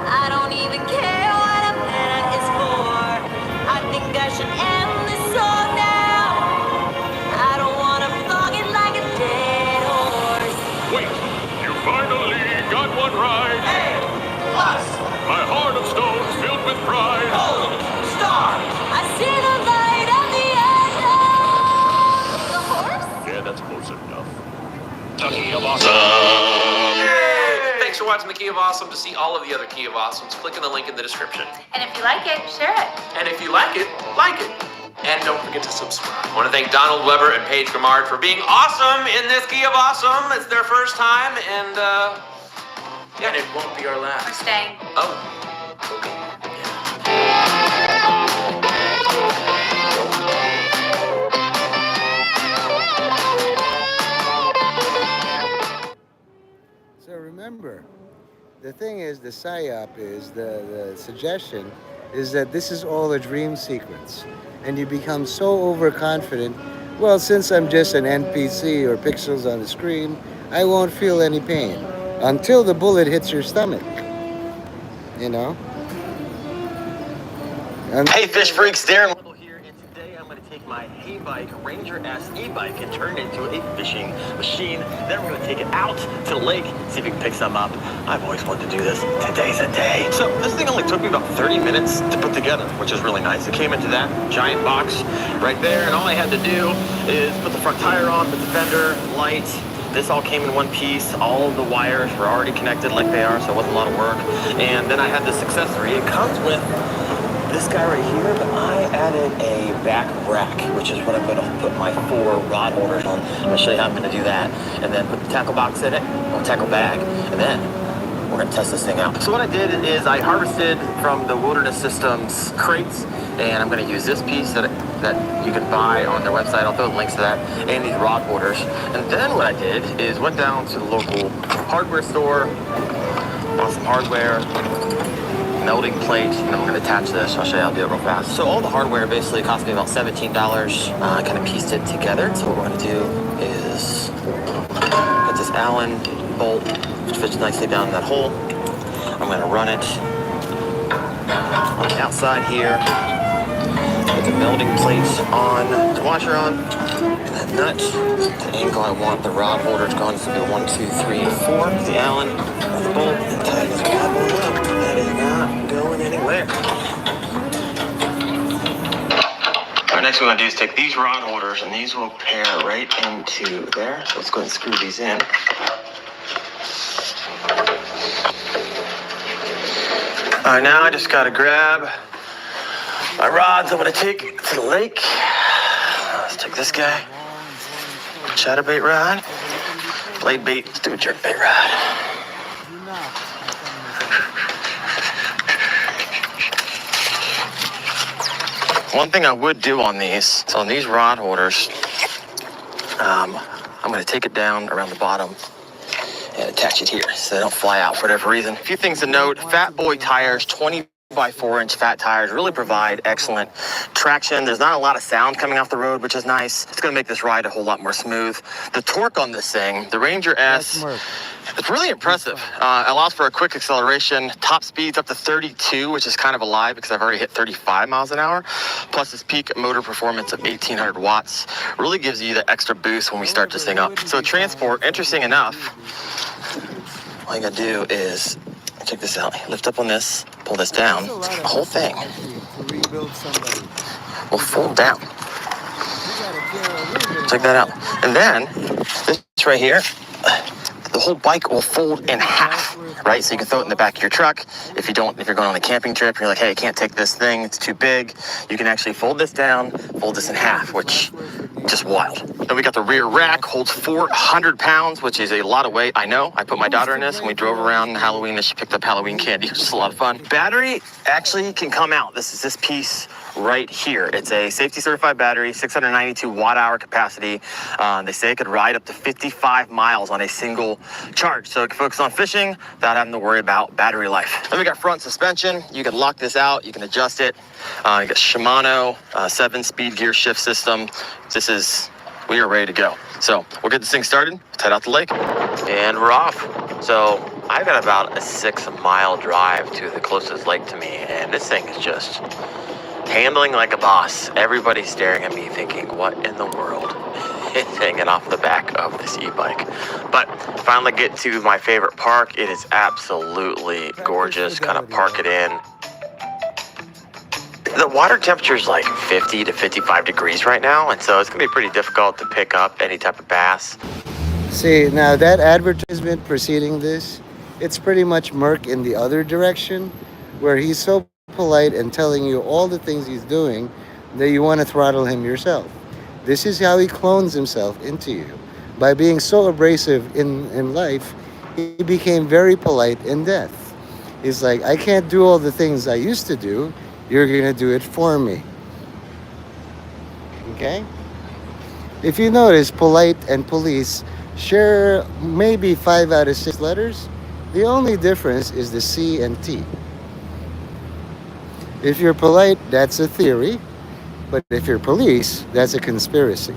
I don't even care what a minute is for. I think I should end this song now. I don't wanna flog it like a dead horse. Wait, you finally got one right. Hey, us, My heart of stone is filled with pride. star. I see the light at the end of the horse. Yeah, that's close enough. The Key of Awesome. Thanks for watching The Key of Awesome. To see all of the other Key of Awesomes, click on the link in the description. And if you like it, share it. And if you like it, like it. And don't forget to subscribe. I want to thank Donald Weber and Paige Grimard for being awesome in this Key of Awesome. It's their first time, and yeah, it won't be our We're last. staying. Oh, okay. So remember, the thing is, the psyop is, the suggestion is that this is all a dream sequence. And you become so overconfident, well, since I'm just an NPC or pixels on the screen, I won't feel any pain until the bullet hits your stomach. You know? And Hey Fish Freaks, Darren Little here, and today I'm going to take my Hay-Bike Ranger S e-bike and turn it into a fishing machine. Then we're going to take it out to the lake, see if we can pick some up. I've always wanted to do this. Today's a day. So this thing only took me about 30 minutes to put together, which is really nice. It came into that giant box right there, and all I had to do is put the front tire on, put the fender, light. This all came in one piece. All of the wires were already connected like they are, so it wasn't a lot of work. And then I had this accessory. It comes with this guy right here, but I added a back rack, which is what I'm going to put my 4 rod holders on. I'm going to show you how I'm going to do that. And then put the tackle box in it, or tackle bag, and then we're going to test this thing out. So what I did is I harvested from the Wilderness Systems crates, and I'm going to use this piece that you can buy on their website. I'll throw links to that, and these rod holders. And then what I did is went down to the local hardware store, bought some hardware, melding plate, and then we're going to attach this. I'll show you how to do it real fast. So all the hardware basically cost me about $17. I kind of pieced it together. So what we're going to do is put this Allen bolt, which fits nicely down in that hole. I'm going to run it on the outside here. Put the melding plates on, the washer on, and that nut, the angle I want the rod holders going is going to be 1, 2, 3, 4. The Allen, the bolt, and tighten this bad boy up. That is not going anywhere. All right, next what we're going to do is take these rod holders, and these will pair right into there. So let's go ahead and screw these in. All right, now I just got to grab My rods I'm gonna take to the lake. Let's take this guy. Chatterbait rod. Blade bait. Let's do a jerkbait rod. One thing I would do on these, so on these rod holders, I'm gonna take it down around the bottom and attach it here so they don't fly out for whatever reason. A few things to note: Fat Boy tires, 20 by 4-inch fat tires, really provide excellent traction. There's not a lot of sound coming off the road, which is nice. It's gonna make this ride a whole lot more smooth. The torque on this thing, the Ranger S, it's really impressive. Allows for a quick acceleration. Top speeds up to 32, which is kind of a lie because I've already hit 35 miles an hour. Plus this peak motor performance of 1800 watts really gives you the extra boost when we start this thing up. So transport, interesting enough, all you gotta do is, check this out, lift up on this, pull this down, the whole thing will fold down. Check that out. And then, this right here, the whole bike will fold in half, right? So you can throw it in the back of your truck. If you're going on a camping trip, you're like, hey, I can't take this thing, it's too big. You can actually fold this down, fold this in half, which just wild. Then we got the rear rack, holds 400 pounds, which is a lot of weight. I know, I put my daughter in this and we drove around Halloween and she picked up Halloween candy. It was just a lot of fun. Battery actually can come out. This is this piece right here. It's a safety certified battery, 692 watt hour capacity. They say it could ride up to 55 miles on a single charge. So it can focus on fishing without having to worry about battery life. Then we got front suspension. You can lock this out, you can adjust it. You got Shimano 7-speed gear shift system. We are ready to go. So we'll get this thing started, let's head out the lake. And we're off. So I've got about a 6-mile drive to the closest lake to me, and this thing is just handling like a boss. Everybody's staring at me thinking, what in the world is hanging off the back of this e-bike? But finally get to my favorite park. It is absolutely gorgeous. Kind of park it in. The water temperature is like 50 to 55 degrees right now, and so it's gonna be pretty difficult to pick up any type of bass. See, now that advertisement preceding this, it's pretty much Merq in the other direction, where he's so polite and telling you all the things he's doing that you want to throttle him yourself. This is how he clones himself into you. By being so abrasive in life, he became very polite in death. He's like, I can't do all the things I used to do. You're going to do it for me. Okay? If you notice, polite and police share maybe 5 out of 6 letters. The only difference is the C and T. If you're polite, that's a theory. But if you're police, that's a conspiracy.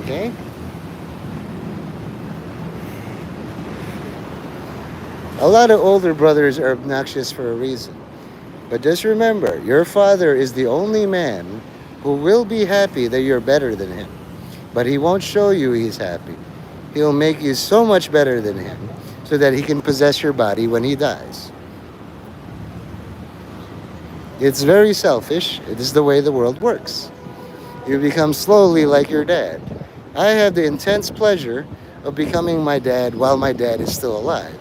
Okay? A lot of older brothers are obnoxious for a reason. But just remember, your father is the only man who will be happy that you're better than him. But he won't show you he's happy. He'll make you so much better than him so that he can possess your body when he dies. It's very selfish. It is the way the world works. You become slowly like your dad. I have the intense pleasure of becoming my dad while my dad is still alive.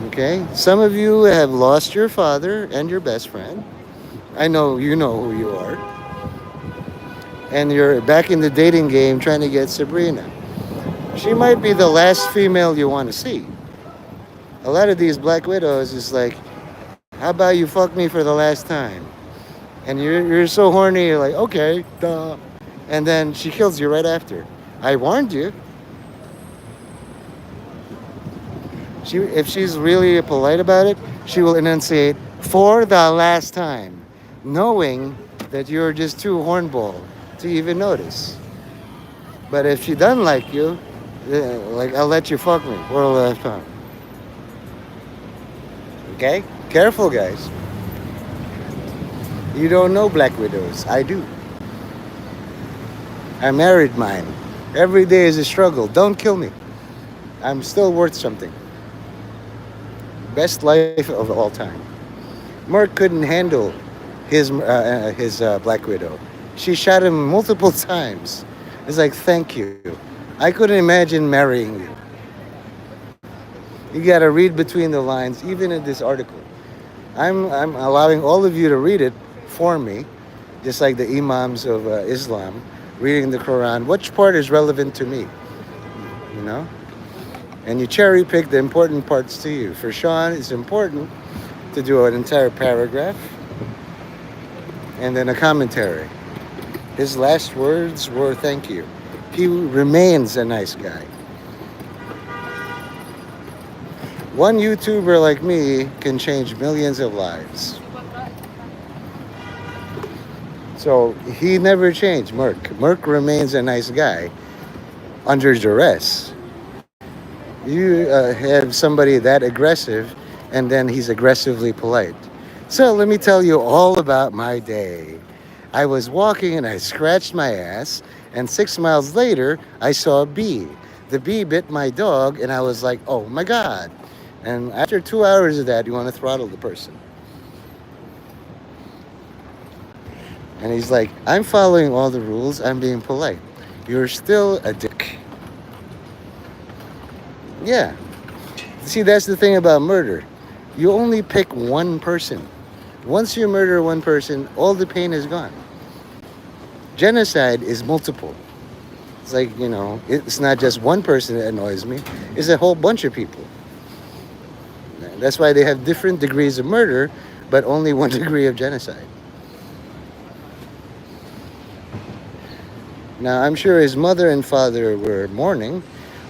Okay? Some of you have lost your father and your best friend. I know you know who you are. And you're back in the dating game trying to get Sabrina. She might be the last female you want to see. A lot of these black widows is like, how about you fuck me for the last time? And you're so horny, you're like, okay, duh. And then she kills you right after. I warned you. If she's really polite about it, she will enunciate, for the last time, knowing that you're just too hornball to even notice. But if she doesn't like you, like, I'll let you fuck me for the last time. Okay? Careful, guys. You don't know black widows. I do. I married mine. Every day is a struggle. Don't kill me. I'm still worth something. Best life of all time. Merq couldn't handle his black widow. She shot him multiple times. It's like, thank you. I couldn't imagine marrying you. You got to read between the lines, even in this article. I'm allowing all of you to read it for me, just like the imams of Islam reading the Quran. Which part is relevant to me? You know? And you cherry pick the important parts to you. For Sean, it's important to do an entire paragraph and then a commentary. His last words were thank you. He remains a nice guy. One YouTuber like me can change millions of lives. So he never changed, Merq. Merq remains a nice guy under duress. You have somebody that aggressive, and then he's aggressively polite. So let me tell you all about my day. I was walking and I scratched my ass, and 6 miles later, I saw a bee. The bee bit my dog, and I was like, oh my God. And after 2 hours of that, you want to throttle the person. And he's like, I'm following all the rules, I'm being polite. You're still a dick. Yeah. See, that's the thing about murder. You only pick one person. Once you murder one person, all the pain is gone. Genocide is multiple. It's like, it's not just one person that annoys me, it's a whole bunch of people. That's why they have different degrees of murder, but only one degree of genocide. Now, I'm sure his mother and father were mourning,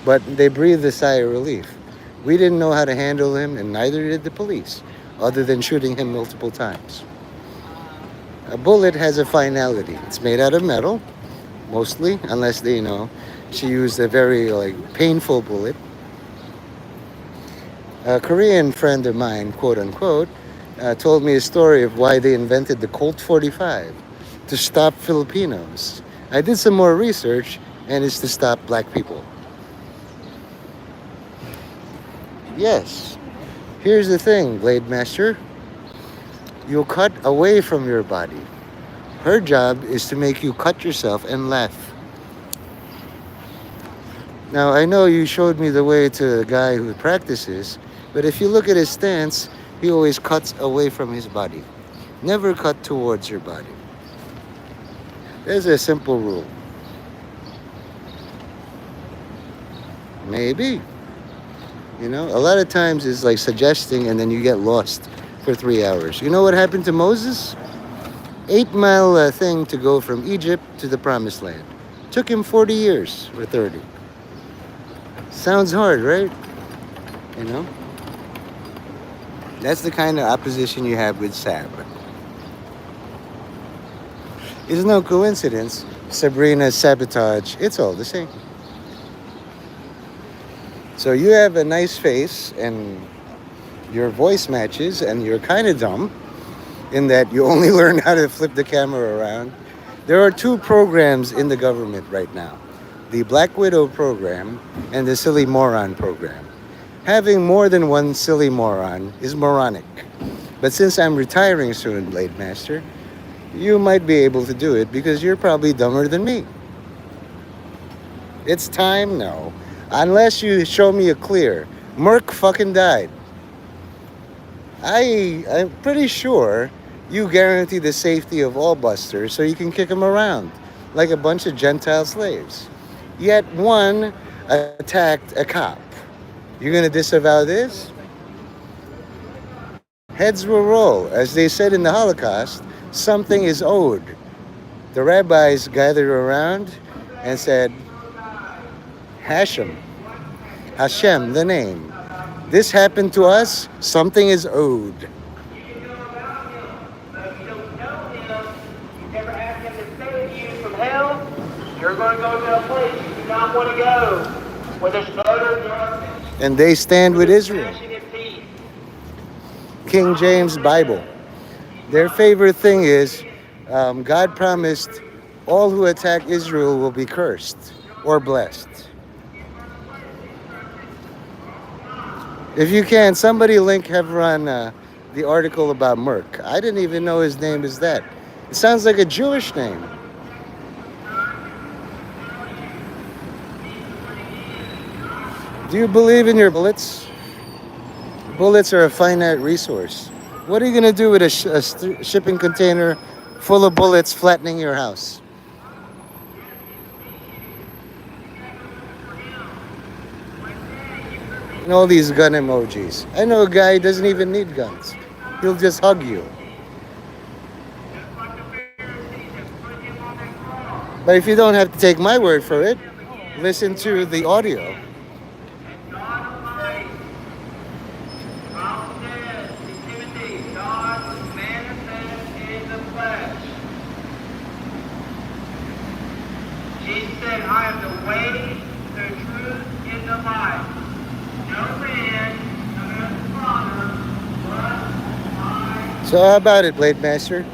but they breathed a sigh of relief. We didn't know how to handle him, and neither did the police, other than shooting him multiple times. A bullet has a finality. It's made out of metal, mostly, unless she used a very painful bullet. A Korean friend of mine, quote unquote, told me a story of why they invented the Colt 45 to stop Filipinos. I did some more research, and it's to stop black people. Yes. Here's the thing, Blade Master. You'll cut away from your body. Her job is to make you cut yourself and laugh. Now, I know you showed me the way to the guy who practices, but if you look at his stance, he always cuts away from his body. Never cut towards your body. There's a simple rule. Maybe. A lot of times it's like suggesting and then you get lost for 3 hours. You know what happened to Moses? 8-mile thing to go from Egypt to the promised land. Took him 40 years or 30. Sounds hard, right? That's the kind of opposition you have with Sab. It's no coincidence. Sabrina's sabotage, it's all the same. So you have a nice face and your voice matches and you're kind of dumb in that you only learn how to flip the camera around. There are 2 programs in the government right now. The Black Widow program and the Silly Moron program. Having more than one silly moron is moronic. But since I'm retiring soon, Blade Master, you might be able to do it because you're probably dumber than me. It's time? No. Unless you show me a clear. Merq fucking died. I'm pretty sure you guarantee the safety of all busters so you can kick them around like a bunch of Gentile slaves. Yet one attacked a cop. You're going to disavow this? Heads will roll. As they said in the Holocaust, something is owed. The rabbis gathered around and said, Hashem, the name. This happened to us, something is owed. You're going to go to a place you do not want to go, where there's murder, drugs, and they stand with Israel. King James Bible. Their favorite thing is God promised all who attack Israel will be cursed or blessed. If you can, somebody link Hevron the article about Merq. I didn't even know his name is that. It sounds like a Jewish name. Do you believe in your bullets? Bullets are a finite resource. What are you going to do with a shipping container full of bullets flattening your house? And all these gun emojis. I know a guy who doesn't even need guns. He'll just hug you. But if you don't have to take my word for it, listen to the audio. Jesus said, I am the way, the truth, and the life. No man, no the Father, but I. So how about it, Blade Master?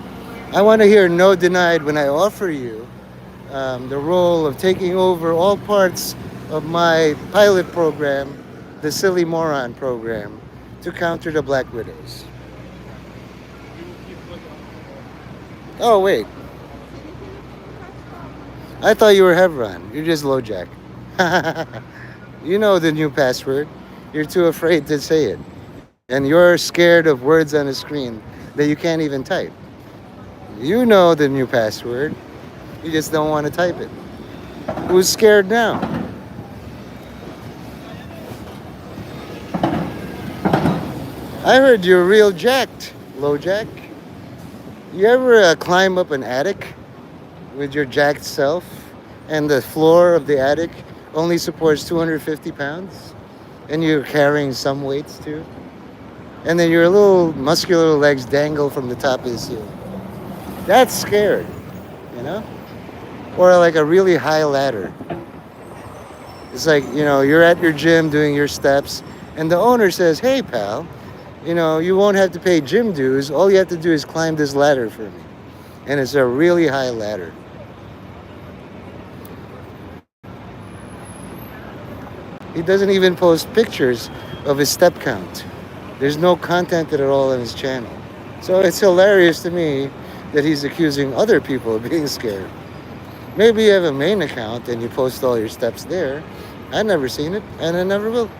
I want to hear no denied when I offer you the role of taking over all parts of my pilot program, the Silly Moron program, to counter the Black Widows. Oh, wait. I thought you were Hevron. You're just LoJack. You know the new password. You're too afraid to say it. And you're scared of words on a screen that you can't even type. You know the new password. You just don't want to type it. Who's scared now? I heard you're real jacked, LoJack. You ever climb up an attic with your jacked self and the floor of the attic only supports 250 pounds and you're carrying some weights too? And then your little muscular legs dangle from the top of the ceiling. That's scared, you know? Or like a really high ladder. It's like, you're at your gym doing your steps and the owner says, hey pal, you won't have to pay gym dues. All you have to do is climb this ladder for me. And it's a really high ladder. He doesn't even post pictures of his step count. There's no content at all on his channel. So it's hilarious to me that he's accusing other people of being scared. Maybe you have a main account and you post all your steps there. I've never seen it and I never will.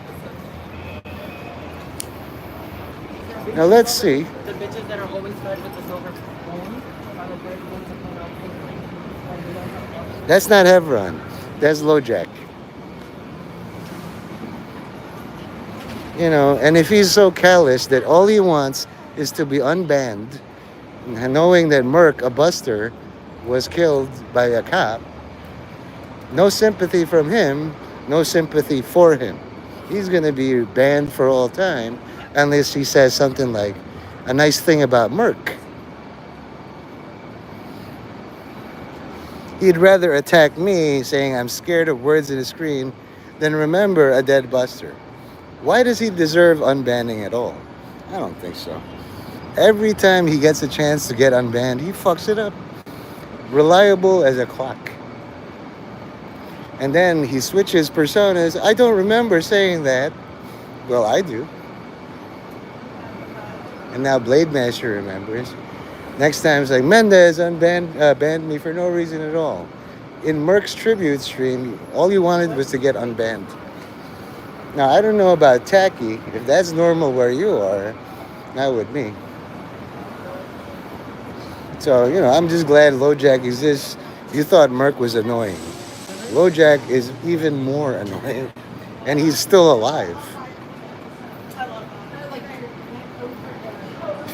Now let's see. The bitches that are always fed with the silver spoon are the great ones that come out. That's not Hevron. That's LoJack. And if he's so callous that all he wants is to be unbanned, knowing that Merq, a buster, was killed by a cop, no sympathy from him, no sympathy for him. He's going to be banned for all time unless he says something like a nice thing about Merq. He'd rather attack me saying I'm scared of words in the screen than remember a dead buster. Why does he deserve unbanning at all? I don't think so. Every time he gets a chance to get unbanned, he fucks it up. Reliable as a clock. And then he switches personas. I don't remember saying that. Well, I do. And now Blade Master remembers. Next time it's like, Mendez banned me for no reason at all. In Merq's tribute stream, all you wanted was to get unbanned. Now, I don't know about Tacky. If that's normal where you are, not with me. So, I'm just glad LoJack exists. You thought Merq was annoying. LoJack is even more annoying. And he's still alive.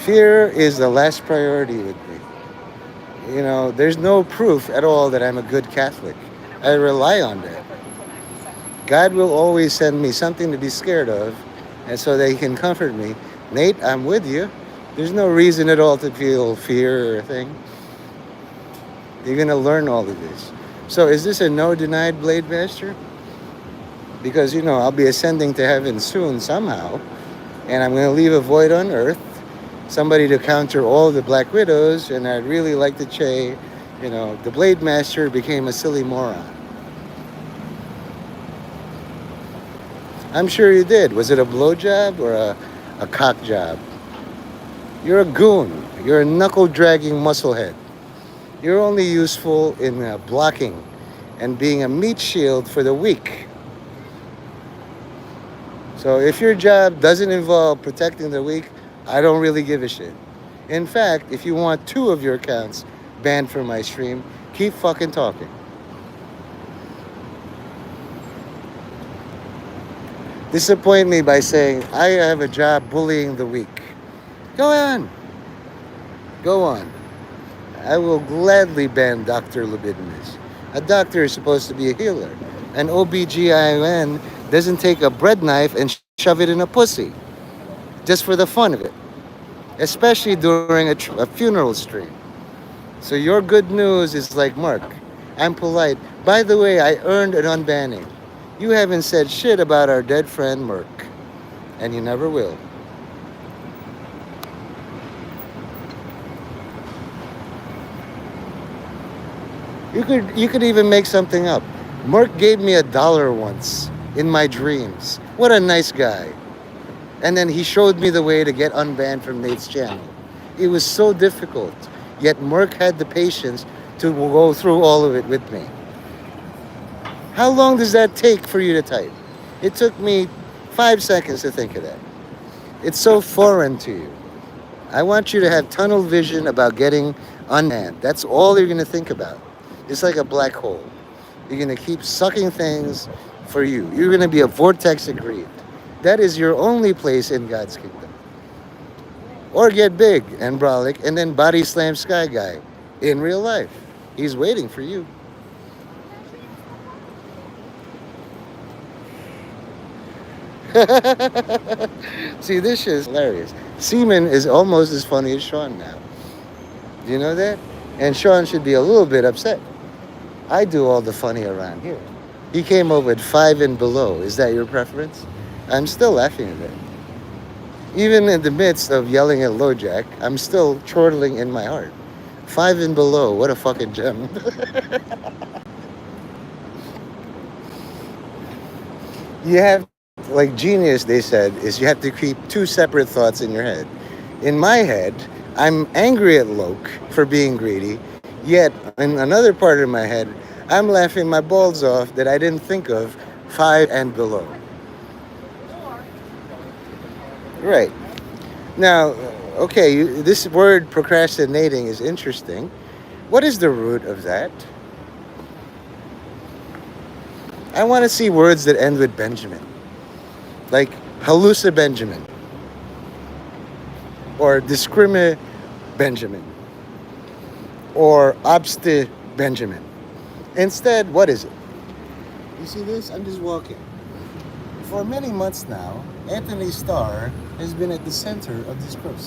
Fear is the last priority with me. There's no proof at all that I'm a good Catholic. I rely on that. God will always send me something to be scared of, and so that he can comfort me. Nate, I'm with you. There's no reason at all to feel fear or a thing. You're going to learn all of this. So is this a no denied Blade Master? Because, I'll be ascending to heaven soon somehow, and I'm going to leave a void on earth, somebody to counter all the Black Widows, and I'd really like to say, the Blade Master became a silly moron. I'm sure you did. Was it a blowjob or a cock job? You're a goon. You're a knuckle-dragging musclehead. You're only useful in blocking and being a meat shield for the weak. So if your job doesn't involve protecting the weak, I don't really give a shit. In fact, if you want 2 of your accounts banned from my stream, keep fucking talking. Disappoint me by saying I have a job bullying the weak. Go on. Go on. I will gladly ban Dr. Libidinous. A doctor is supposed to be a healer. An OBGYN doesn't take a bread knife and shove it in a pussy just for the fun of it, especially during a funeral stream. So your good news is like Merq. I'm polite. By the way, I earned an unbanning. You haven't said shit about our dead friend Merq, and you never will. You could even make something up. Merq gave me $1 once in my dreams. What a nice guy. And then he showed me the way to get unbanned from Nate's channel. It was so difficult, yet Merq had the patience to go through all of it with me. How long does that take for you to type? It took me 5 seconds to think of that. It's so foreign to you. I want you to have tunnel vision about getting unbanned. That's all you're going to think about. It's like a black hole. You're going to keep sucking things for you. You're going to be a vortex aggrieved. That is your only place in God's kingdom. Or get big and brolic and then body slam Sky Guy in real life. He's waiting for you. See, this shit is hilarious. Seaman is almost as funny as Sean now. Do you know that? And Sean should be a little bit upset. I do all the funny around here. He came over at 5 and below. Is that your preference? I'm still laughing at that. Even in the midst of yelling at LoJack, I'm still chortling in my heart. 5 and below, what a fucking gem. You have, like genius, they said, is you have to keep 2 separate thoughts in your head. In my head, I'm angry at Loke for being greedy, yet in another part of my head, I'm laughing my balls off that I didn't think of 5 and below. Right. Now, okay, this word procrastinating is interesting. What is the root of that? I want to see words that end with Benjamin. Like Halusa Benjamin. Or Discrimi Benjamin. Or Obsti Benjamin. Instead, what is it? You see this? I'm just walking. For many months now, Anthony Starr has been at the center of this process.